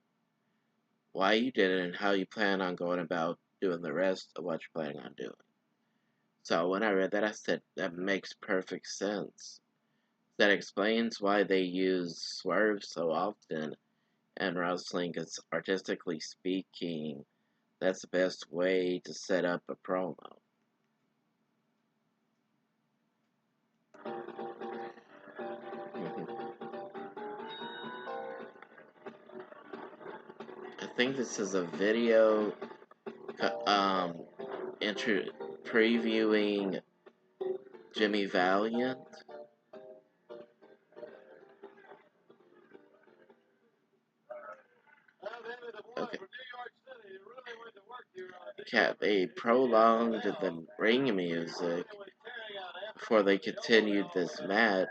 Speaker 1: Why you did it and how you plan on going about doing the rest of what you're planning on doing. So when I read that, I said, that makes perfect sense. That explains why they use swerves so often in wrestling, because artistically speaking, that's the best way to set up a promo. I think this is a video previewing Jimmy Valiant. Okay. They prolonged the ring music before they continued this match.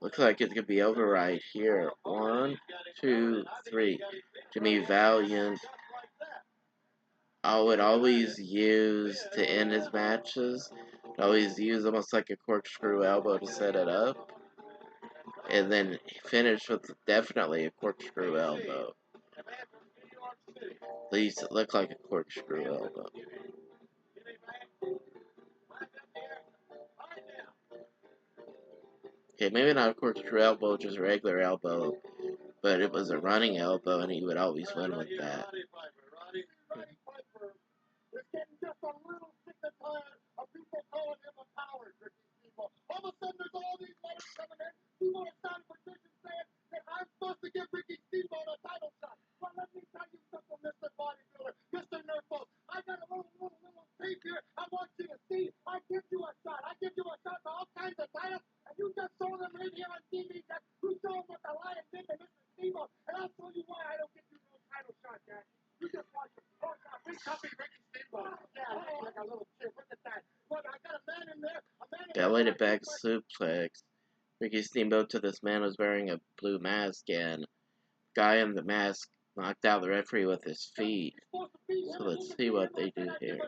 Speaker 1: Looks like it could be over right here. 1, 2, 3. Jimmy Valiant. I would always use to end his matches. Always use almost like a corkscrew elbow to set it up. And then finish with definitely a corkscrew elbow. At least it looked like a corkscrew elbow. Okay, maybe not a corkscrew elbow, just a regular elbow. But it was a running elbow, and he would always win with that.
Speaker 2: All of a sudden, there's all these letters coming in. People are signing petitions saying that I'm supposed to give Ricky Steamboat a title shot. Well, let me tell you something, Mr. Bodybuilder, Mr. Nerfos. I got a little tape here. I want you to see. I give you a shot. I give you a shot to all kinds of titles, and you just show them right here on TV that you show them what the Lion did to Mr. Steamboat, and I'll show you why I don't give you no title shot, Jack. You just watch it. Oh, God, big company Ricky Steamboat. Yeah, like a little kid. Look at that. Look, I got a man in there.
Speaker 1: Belly to back suplex. Ricky Steamboat to this man was wearing a blue mask, and guy in the mask knocked out the referee with his feet. So let's see what they do here.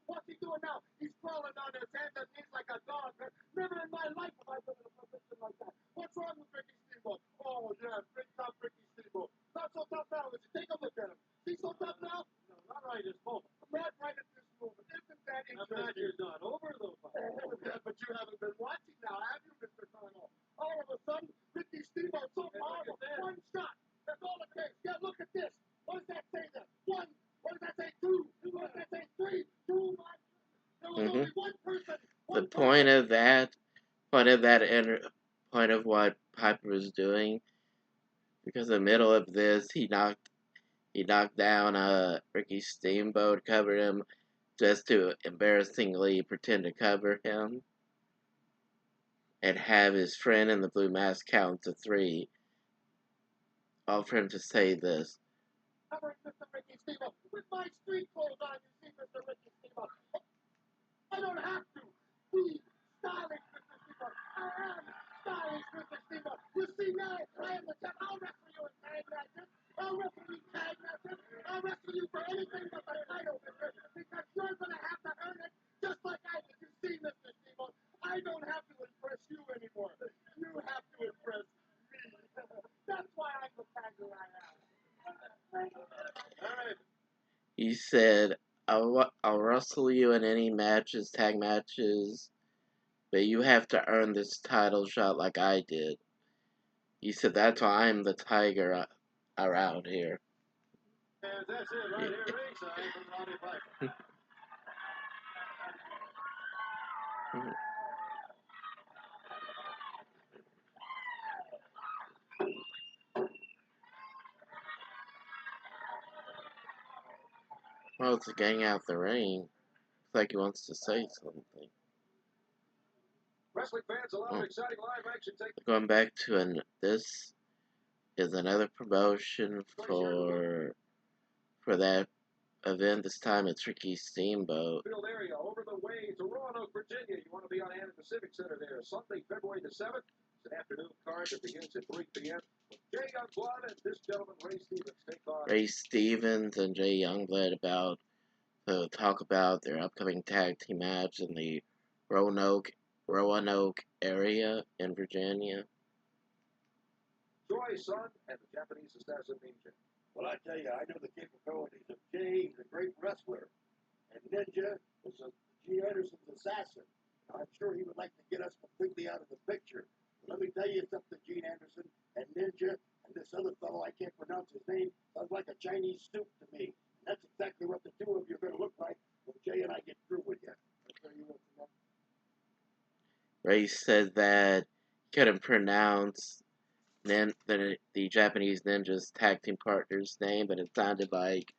Speaker 2: What's he doing now? He's crawling on his hands and knees like a dog. Never in my life have I been in a position like that. What's wrong with Ricky Steamboat? Oh, yeah, big tough Ricky Steamboat. Not so tough now. Would you take a look at him? He's so tough now? No, not right at this moment. Not right at this moment. Isn't that interesting? The match is not over, though. Yeah, but you haven't been watching now, have you, Mr. Colonel? All of a sudden, Ricky Steamboat's so powerful. One shot. That's all it takes. Yeah, look at this. What does that say there? 1. What does that say? 2. What does that say? 3. 2. There was only one person.
Speaker 1: The point of what Piper was doing, because in the middle of this, he knocked down Ricky Steamboat, covered him, just to embarrassingly pretend to cover him, and have his friend in the blue mask count to 3, all for him to say this.
Speaker 2: Covering Mr. Ricky Steamboat with my street clothes on, you see, Mr. Ricky Steamboat. I don't have to be stylish, Mr. Steamboat. I am stylish, Mr. Steamboat. You see now, I am the champ. I'll wrestle you in tag matches. I'll wrestle you tag matches. I'll wrestle you for anything but the title, Mr. Because you're going to have to earn it just like I did. You see, Mr. Steamboat, I don't have to impress you anymore. You have to impress me. That's why I'm the tagger I am. All right.
Speaker 1: He said, I'll wrestle you in any matches, tag matches, but you have to earn this title shot like I did. He said, that's why I'm the tiger around here.
Speaker 2: And that's it right here ringside from Roddy Piper.
Speaker 1: Well, it's getting out the ring. Looks like he wants to say something.
Speaker 2: Wrestling fans, a lot of exciting live action taking.
Speaker 1: Going back to this is another promotion for that event. This time it's Ricky Steamboat.
Speaker 2: Field area over the way to Roanoke, Virginia. You want to be on hand at the Civic Center there. Sunday, February the 7th. It's an afternoon card that begins at 3 p.m. with Jay Youngblood and this gentleman, Ray Stevens, take on.
Speaker 1: Ray Stevens and Jay Youngblood to talk about their upcoming tag team match in the Roanoke area in Virginia.
Speaker 2: Joy's son and the Japanese assassin Ninja.
Speaker 5: Well, I tell you, I know the capabilities of Jay, the great wrestler, and Ninja is G. Anderson's assassin. I'm sure he would like to get us completely out of the picture. Let me tell you something, Gene Anderson and Ninja and this other fellow, I can't pronounce his name, sounds like a Chinese soup to me. And that's exactly what the two of you are going to look like when Jay and I get through with you. I'll tell you what,
Speaker 1: Ray said that he couldn't pronounce the Japanese Ninja's tag team partner's name, but it sounded like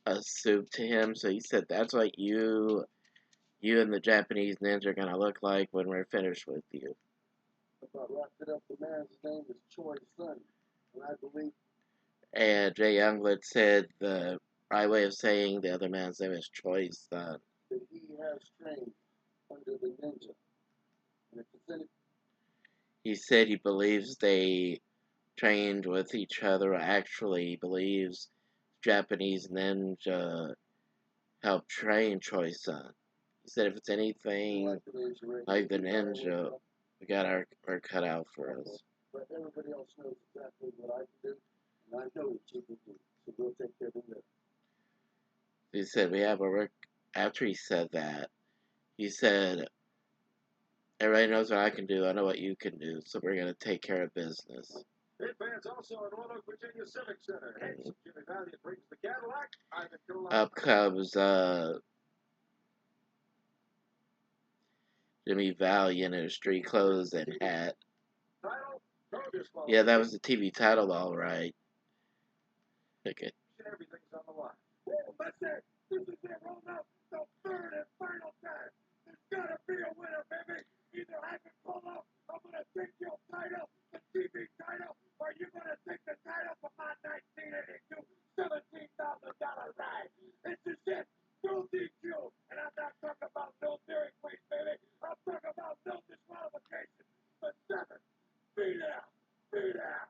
Speaker 1: a soup to him. So he said that's what you and the Japanese Ninja are gonna look like when we're finished with you.
Speaker 5: about wrapped it up, the man's name is Choi's son, and I believe.
Speaker 1: And Jay Youngblood said the right way of saying the other man's name is Choi's son.
Speaker 5: That he has trained under the Ninja. And if it's any.
Speaker 1: He said he believes they trained with each other. Actually, believes Japanese Ninja helped train Choi's son. He said if it's anything like the Ninja, we got our cut out for us.
Speaker 5: But everybody else knows exactly what I can do, and I know what you can do. So we'll take care of it.
Speaker 1: He said we have a work. After he said that, he said everybody knows what I can do. I know what you can do. So we're gonna take care of business.
Speaker 2: Pit fans also at Roanoke, Virginia Civic Center. Hence, Jimmy Valiant brings the Cadillac. Koloff.
Speaker 1: Up comes Jimmy Valiant in his street clothes and hat.
Speaker 2: Title, no disqualification.
Speaker 1: Yeah, that was the TV title, all right. Okay.
Speaker 2: Everything's on the line. That's it. This is it. Roanoke, the third and final time. There's got to be a winner, baby. Either I can pull off, I'm going to take your title, the TV title, or you're going to take the title for my 1982 $17,000 ride. This is it. No DQ. And I'm not talking about no Dairy Queen, baby. I'm talking about no disqualification. The 7th. Beat out. Beat out.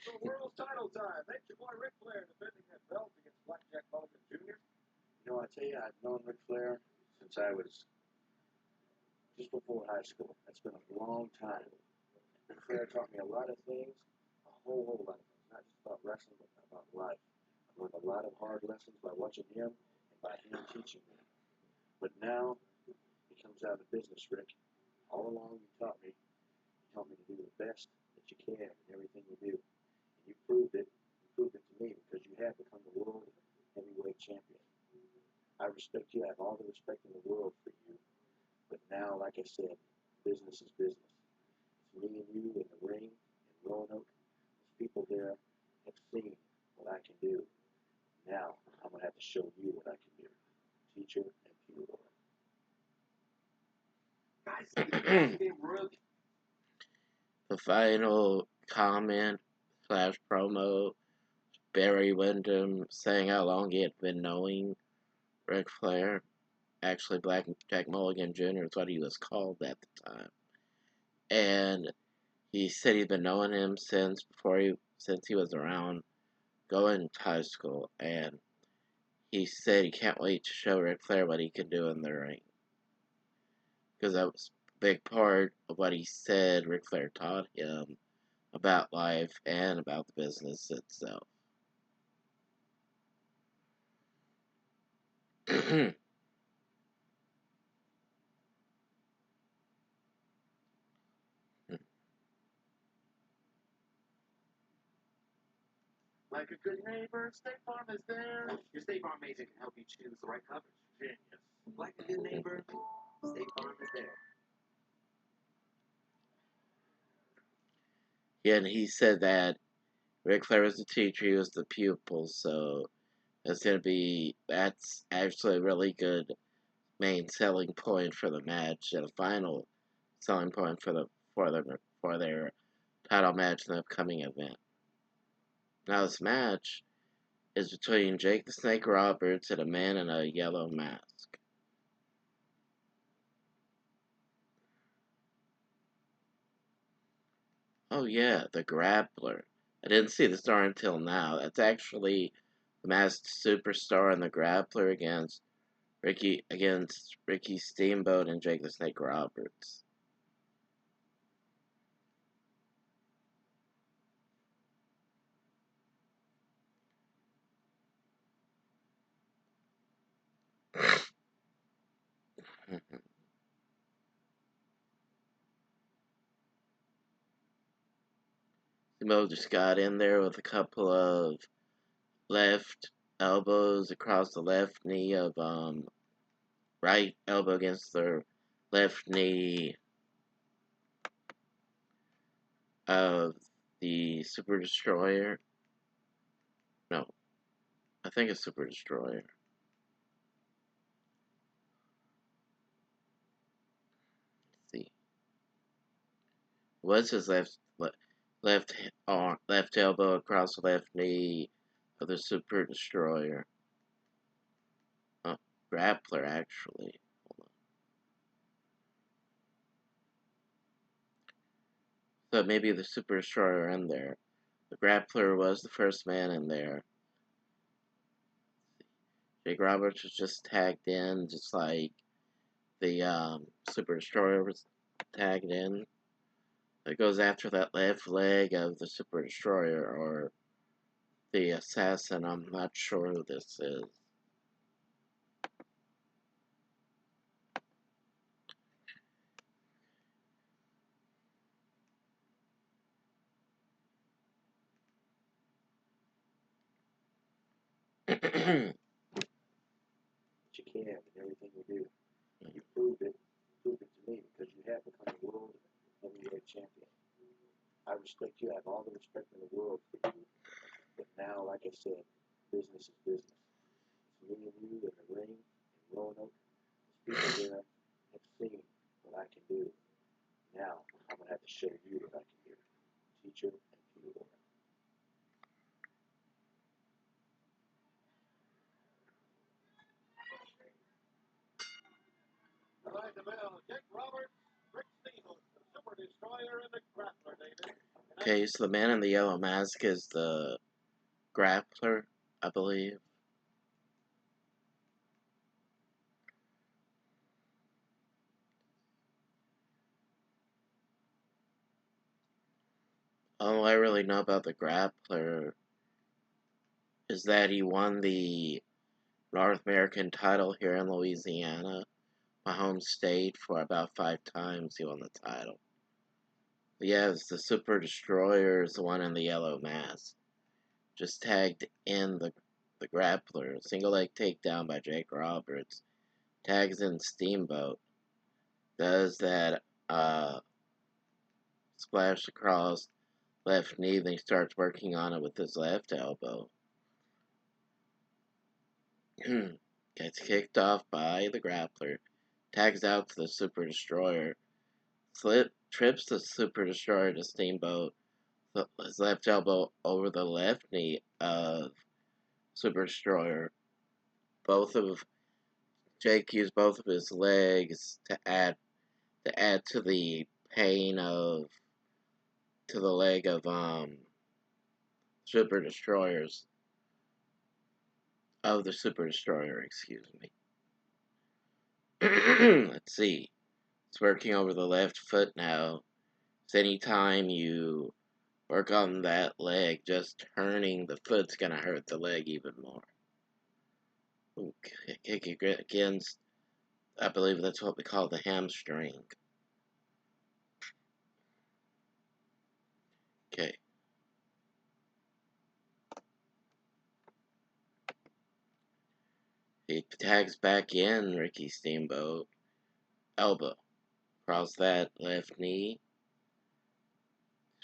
Speaker 2: The world's title time. Thanks your boy Ric Flair defending that belt against Blackjack Mulligan Jr.
Speaker 6: You know, I tell you, I've known Ric Flair since I was just before high school. That's been a long time. Ric Flair taught me a lot of things, a whole lot of things, not just about wrestling, but about life. I learned a lot of hard lessons by watching him and by him teaching me. But now, it comes out of business, Rick. All along, you taught me to do the best that you can in everything you do. And you proved it. You proved it to me because you have become the world heavyweight champion. I respect you. I have all the respect in the world for you. But now, like I said, business is business. It's me and you in the ring in Roanoke. Those people there have seen what I can do. Now, I'm going to have to show you what I can do. Teacher and pupil.
Speaker 1: The final comment / promo, Barry Windham saying how long he had been knowing Ric Flair. Actually, Blackjack Mulligan Jr. is what he was called at the time. And he said he'd been knowing him since he was around going to high school. And he said he can't wait to show Ric Flair what he can do in the ring. Because that was a big part of what he said Ric Flair taught him about life and about the business itself.
Speaker 2: Like a good neighbor, State Farm is there. Your State Farm agent can help you choose the right coverage. Genius. Like a good neighbor, State Farm is there.
Speaker 1: Yeah, and he said that Ric Flair was the teacher, he was the pupil, so that's actually a really good main selling point for the match and a final selling point for their title match in the upcoming event. Now this match is between Jake the Snake Roberts and a man in a yellow mask. Oh yeah, the Grappler. I didn't see the star until now. That's actually the masked superstar and the Grappler against Ricky Steamboat and Jake the Snake Roberts. Steamboat just got in there with a couple of left elbows across the left knee of right elbow against the left knee of the Super Destroyer. No, I think it's Super Destroyer. Let's see. Was his left elbow across the left knee of the Super Destroyer. Oh, Grappler actually. Hold on. So maybe the Super Destroyer in there. The Grappler was the first man in there. Jake Roberts was just tagged in, just like the Super Destroyer was tagged in. It goes after that left leg of the Super Destroyer or the assassin. I'm not sure who this is.
Speaker 6: You can in everything you do. You proved it to me because you have become a world heavyweight champion. I respect you. I have all the respect in the world for you. But now, like I said, business is business. It's me and you in the ring in Roanoke. People there have seen what I can do. Now, I'm going to have to show you what I can do. Teacher and pupil.
Speaker 2: All right, the bell. Jake Roberts, Rick Steamboat, the Super Destroyer, and the Grappler, David.
Speaker 1: Okay, so the man in the yellow mask is the Grappler, I believe. All I really know about the Grappler is that he won the North American title here in Louisiana, my home state, for about 5 times he won the title. Yes, the Super Destroyer is the one in the yellow mask. Just tagged in the Grappler. Single leg takedown by Jake Roberts. Tags in Steamboat. Does that splash across left knee, then he starts working on it with his left elbow. Gets kicked off by the Grappler. Tags out to the Super Destroyer. Trips the Super Destroyer to Steamboat. His left elbow over the left knee of Super Destroyer. Jake used both of his legs to add to the pain to the leg of Super Destroyers of the Super Destroyer, excuse me. Let's see. It's working over the left foot now. So anytime you work on that leg, just turning the foot's gonna hurt the leg even more. Ooh, kick against, I believe that's what we call the hamstring. Okay. He tags back in Ricky Steamboat. Elbow. Cross that left knee.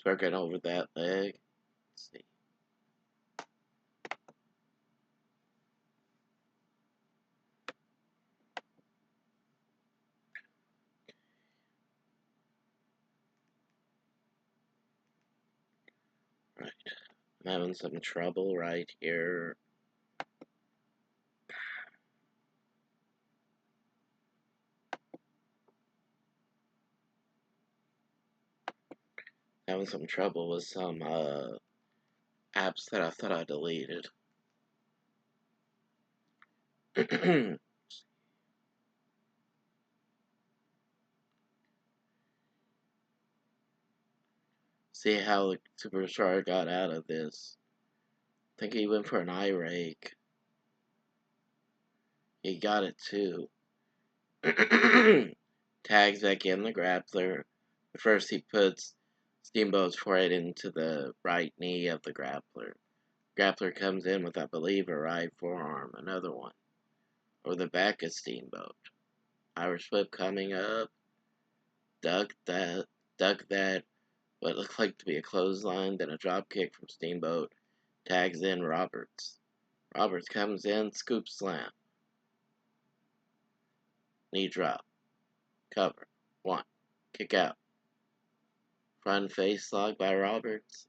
Speaker 1: Working over that leg. Let's see. Right. I'm having some trouble right here. Having some trouble with some apps that I thought I deleted. See how the superstar got out of this. I think he went for an eye rake. He got it too. Tags back in the grappler. First he puts Steamboat's forehead into the right knee of the grappler. Grappler comes in with, I believe, a right forearm. Another one. Over the back of Steamboat. Irish whip coming up. Duck that. What looked like to be a clothesline. Then a drop kick from Steamboat. Tags in Roberts. Roberts comes in. Scoop slam. Knee drop. Cover. One. Kick out. Front face lock by Roberts.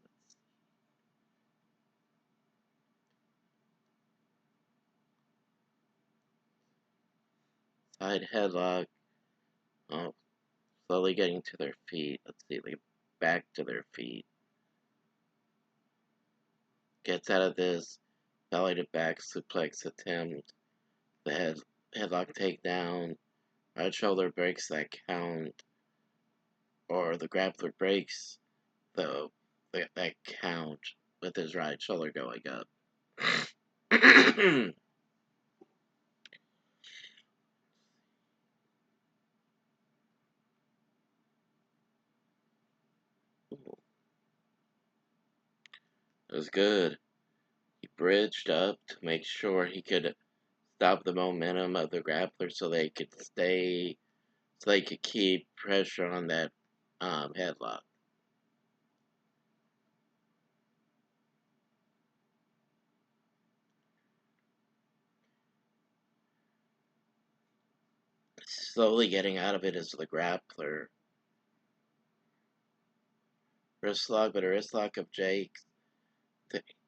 Speaker 1: Side headlock. Oh, slowly getting to their feet. Let's see, they back to their feet. Gets out of this belly to back suplex attempt. The headlock takedown. Right shoulder breaks that count. Or the grappler breaks that count with his right shoulder going up. It was good. He bridged up to make sure he could stop the momentum of the grappler so they could keep pressure on that headlock. Slowly getting out of it is the grappler. Wrist lock, but a wrist lock of Jake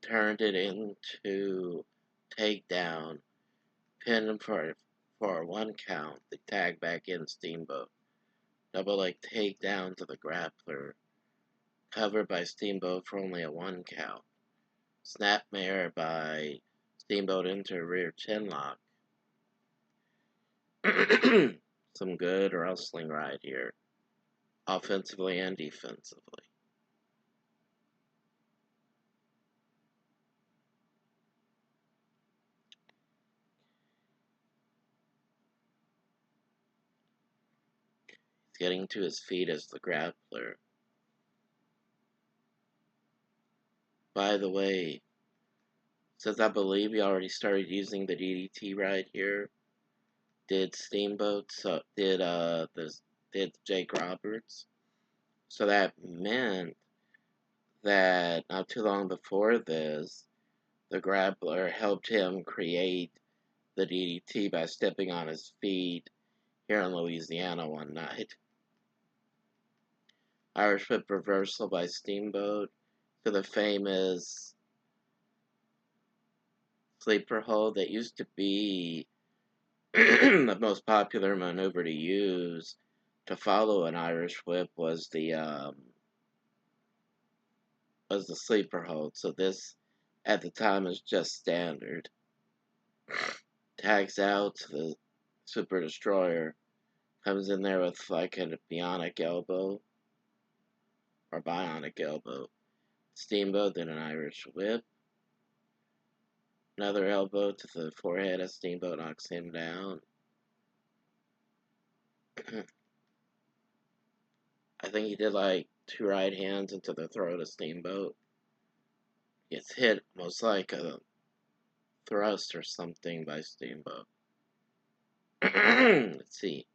Speaker 1: turned it into takedown. Pinned him for one count. The tag back in Steamboat. Double leg takedown to the grappler. Covered by Steamboat for only a one count. Snapmare by Steamboat into a rear chin lock. Some good wrestling right here. Offensively and defensively. He's getting to his feet as the grappler. By the way, since I believe he already started using the DDT right here, did Steamboat, so did Jake Roberts. So that meant that not too long before this, the grappler helped him create the DDT by stepping on his feet here in Louisiana one night. Irish whip reversal by Steamboat to the famous sleeper hold that used to be the most popular maneuver to use to follow an Irish whip was the sleeper hold. So this at the time is just standard. Tags out the Super Destroyer. Comes in there with like a bionic elbow. Or bionic elbow. Steamboat, then an Irish whip. Another elbow to the forehead as Steamboat knocks him down. I think he did like 2 right hands into the throat of Steamboat. Gets hit most like a thrust or something by Steamboat. Let's see.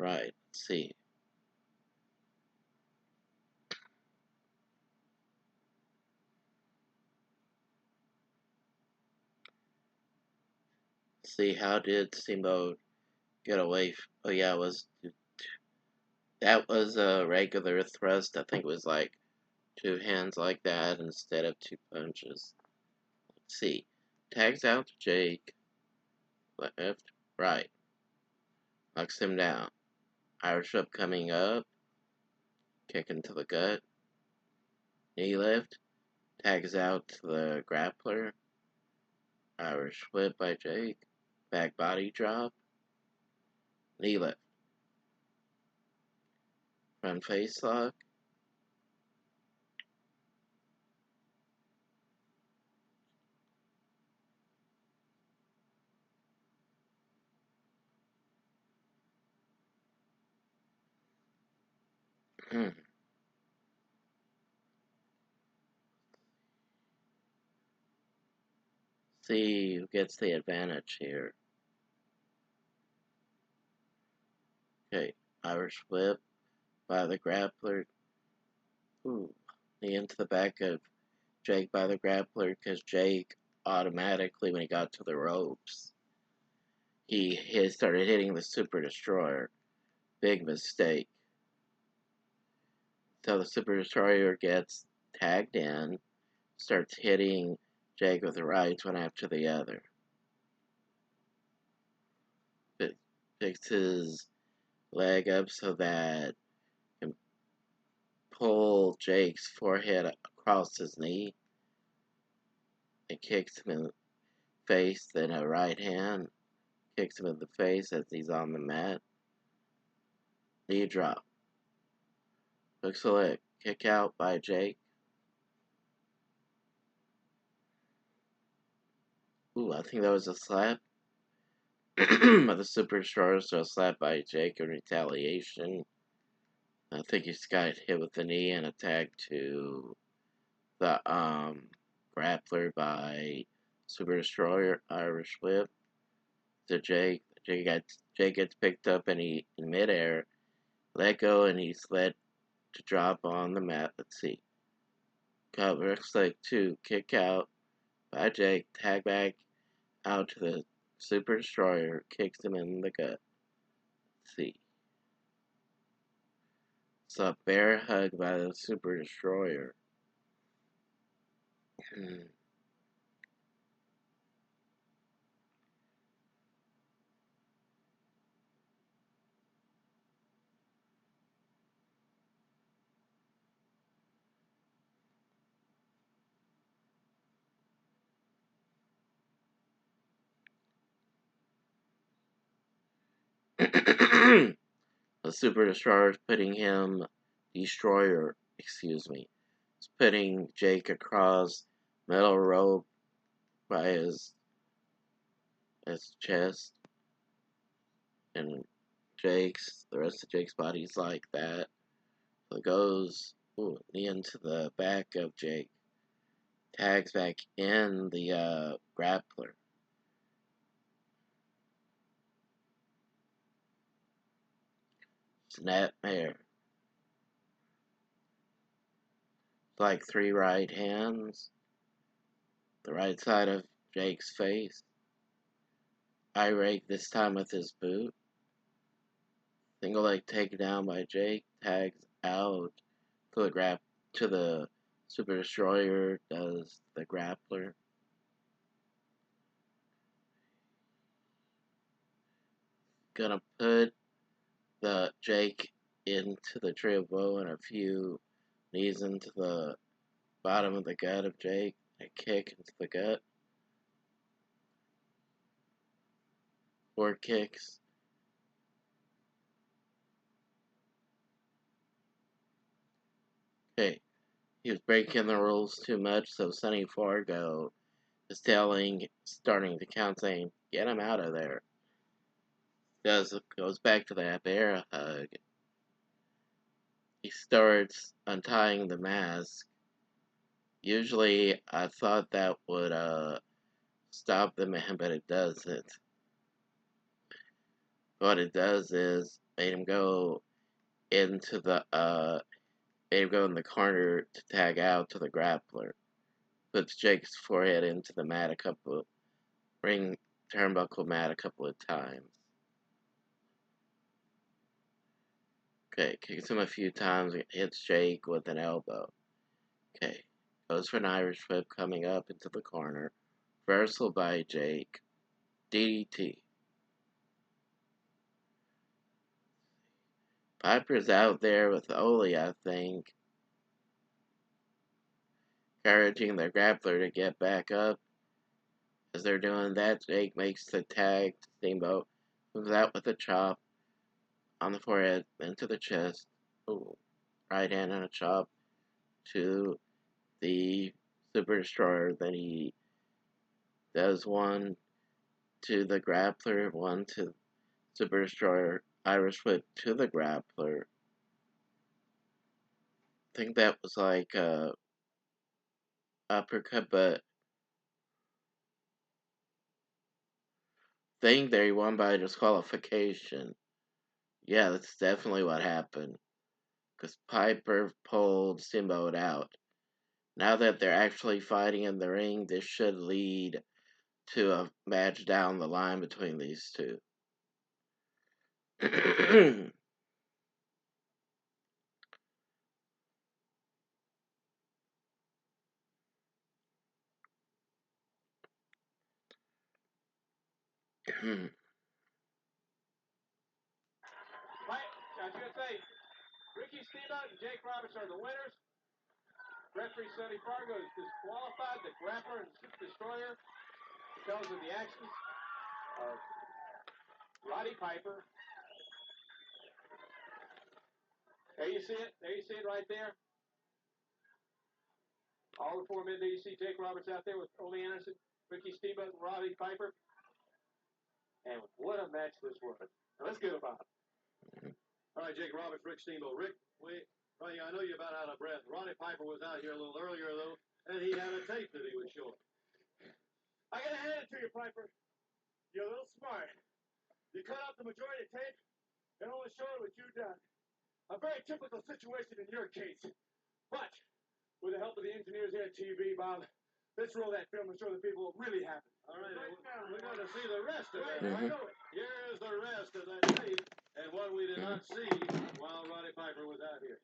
Speaker 1: Right, let's see. See, how did Steamboat get away? Oh yeah, that was a regular thrust. I think it was like 2 hands like that instead of 2 punches. Let's see. Tags out to Jake. Left, right. Knocks him down. Irish whip coming up. Kick into the gut. Knee lift. Tags out to the grappler. Irish whip by Jake. Back body drop. Knee lift. Front face lock. See who gets the advantage here. Okay, Irish whip by the grappler. Ooh, knee into the back of Jake by the grappler because Jake automatically, when he got to the ropes, he started hitting the Super Destroyer. Big mistake. So the Super Destroyer gets tagged in, starts hitting Jake with the rights one after the other. Picks his leg up so that he can pull Jake's forehead across his knee and kicks him in the face, then a right hand kicks him in the face as he's on the mat. Knee drop. Hooks the leg. Kick out by Jake. Ooh, I think that was a slap. But the Super Destroyer, so a slap by Jake in retaliation. I think he's got hit with the knee and a tag to the grappler by Super Destroyer, Irish whip to Jake. Jake gets picked up and he in midair, let go, and he's led to drop on the mat. Let's see. Cover leg 2, kick out by Jake, tag back out to the Super Destroyer, kicks him in the gut. Let's see. It's a bear hug by the Super Destroyer. The Super Destroyer is putting it's putting Jake across metal rope by his chest, and the rest of Jake's body's like that. So it goes, knee into the back of Jake, tags back in the grappler. Snapmare. It's like 3 right hands. The right side of Jake's face. Eye rake this time with his boot. Single leg taken down by Jake. Tags out to the Super Destroyer. Does the grappler. Gonna put the Jake into the tree of woe and a few knees into the bottom of the gut of Jake. A kick into the gut. 4 kicks. Okay, he was breaking the rules too much, so Sonny Fargo starting to count, saying, "Get him out of there." Goes back to that bear hug. He starts untying the mask. Usually, I thought that would stop the man, but it doesn't. What it does is made him go into the made him go in the corner to tag out to the grappler. Puts Jake's forehead into the mat ring turnbuckle mat a couple of times. Okay, kicks him a few times, hits Jake with an elbow. Okay, goes for an Irish whip coming up into the corner. Reversal by Jake. DDT. Piper's out there with Oli, I think, encouraging the grappler to get back up. As they're doing that, Jake makes the tag to Steamboat, moves out with a chop on the forehead, into the chest. Ooh, right hand and a chop to the Super Destroyer. Then he does one to the grappler, one to Super Destroyer, Irish whip to the grappler. I think that was like a uppercut, but thing there he won by disqualification. Yeah, that's definitely what happened. Because Piper pulled Steamboat out. Now that they're actually fighting in the ring, this should lead to a match down the line between these two.
Speaker 2: Right, I was going to say, Ricky Steamboat and Jake Roberts are the winners. Referee Sonny Fargo is disqualified. The Grappler and Super Destroyer, because of the actions of Roddy Piper. There you see it. There you see it right there. All the 4 men there. You see Jake Roberts out there with Ole Anderson, Ricky Steamboat, and Roddy Piper. And what a match this was. Now, let's get about it. All right, Jake Roberts, Rick Steamboat. Rick, I know you're about out of breath. Roddy Piper was out here a little earlier, though, and he had a tape that he was showing. I got to hand it to you, Piper. You're a little smart. You cut out the majority of tape and only showed what you've done. A very typical situation in your case. But with the help of the engineers here at TV, Bob, let's roll that film and show the people what really happened. All right, we're going to see the rest of it.
Speaker 1: Mhm.
Speaker 2: Here's the rest of that tape and what we did not see while Roddy Piper was out here.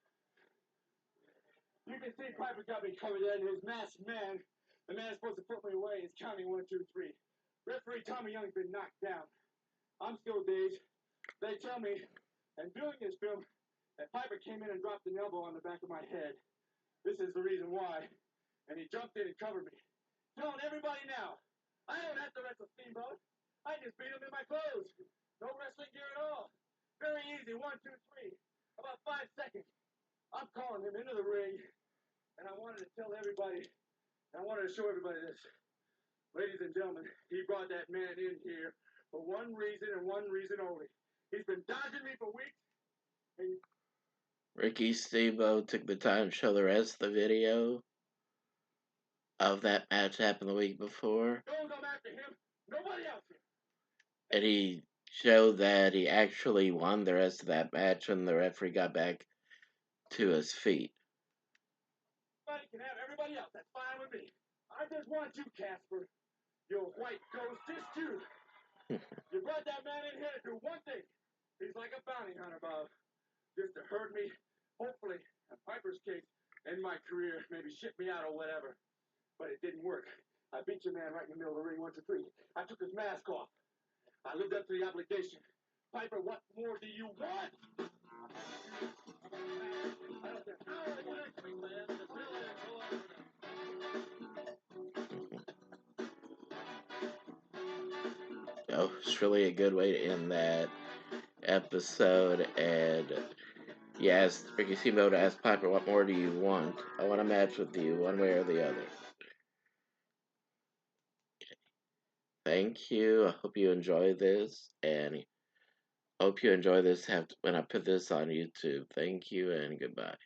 Speaker 2: You can see Piper got me covered there, and his masked man, the man supposed to put me away, is counting 1, 2, 3. Referee Tommy Young's been knocked down. I'm still dazed. They tell me, and viewing this film, that Piper came in and dropped an elbow on the back of my head. This is the reason why. And he jumped in and covered me. Telling everybody now, I don't have to wrestle Steamboat. I just beat him in my clothes. No wrestling gear at all. Very easy. 1, 2, 3. About 5 seconds. I'm calling him into the ring. And I wanted to tell everybody, I wanted to show everybody this. Ladies and gentlemen, he brought that man in here for one reason and one reason only. He's been dodging me for weeks. And
Speaker 1: Ricky Steamboat took the time to show the rest of the video of that match happened the week before.
Speaker 2: don't come after him. Nobody else here.
Speaker 1: And he showed that he actually won the rest of that match when the referee got back to his feet.
Speaker 2: Everybody can have everybody else. That's fine with me. I just want you, Casper. Your white ghost, just you. You brought that man in here to do one thing. He's like a bounty hunter, Bob. Just to hurt me, hopefully, in Piper's case, end my career, maybe ship me out or whatever. But it didn't work. I beat your man right in the middle of the ring, 1, 2, 3. I took his mask off. I lived up to the obligation. Piper, what more do you want? I don't care how it works, man. Just tell it, go over there.
Speaker 1: Oh, it's really a good way to end that episode. And yes, Ricky Steamboat asked Piper, "What more do you want? I want a match with you, one way or the other." thank you. I hope you enjoy this, and I hope you enjoy this when I put this on YouTube. Thank you, and goodbye.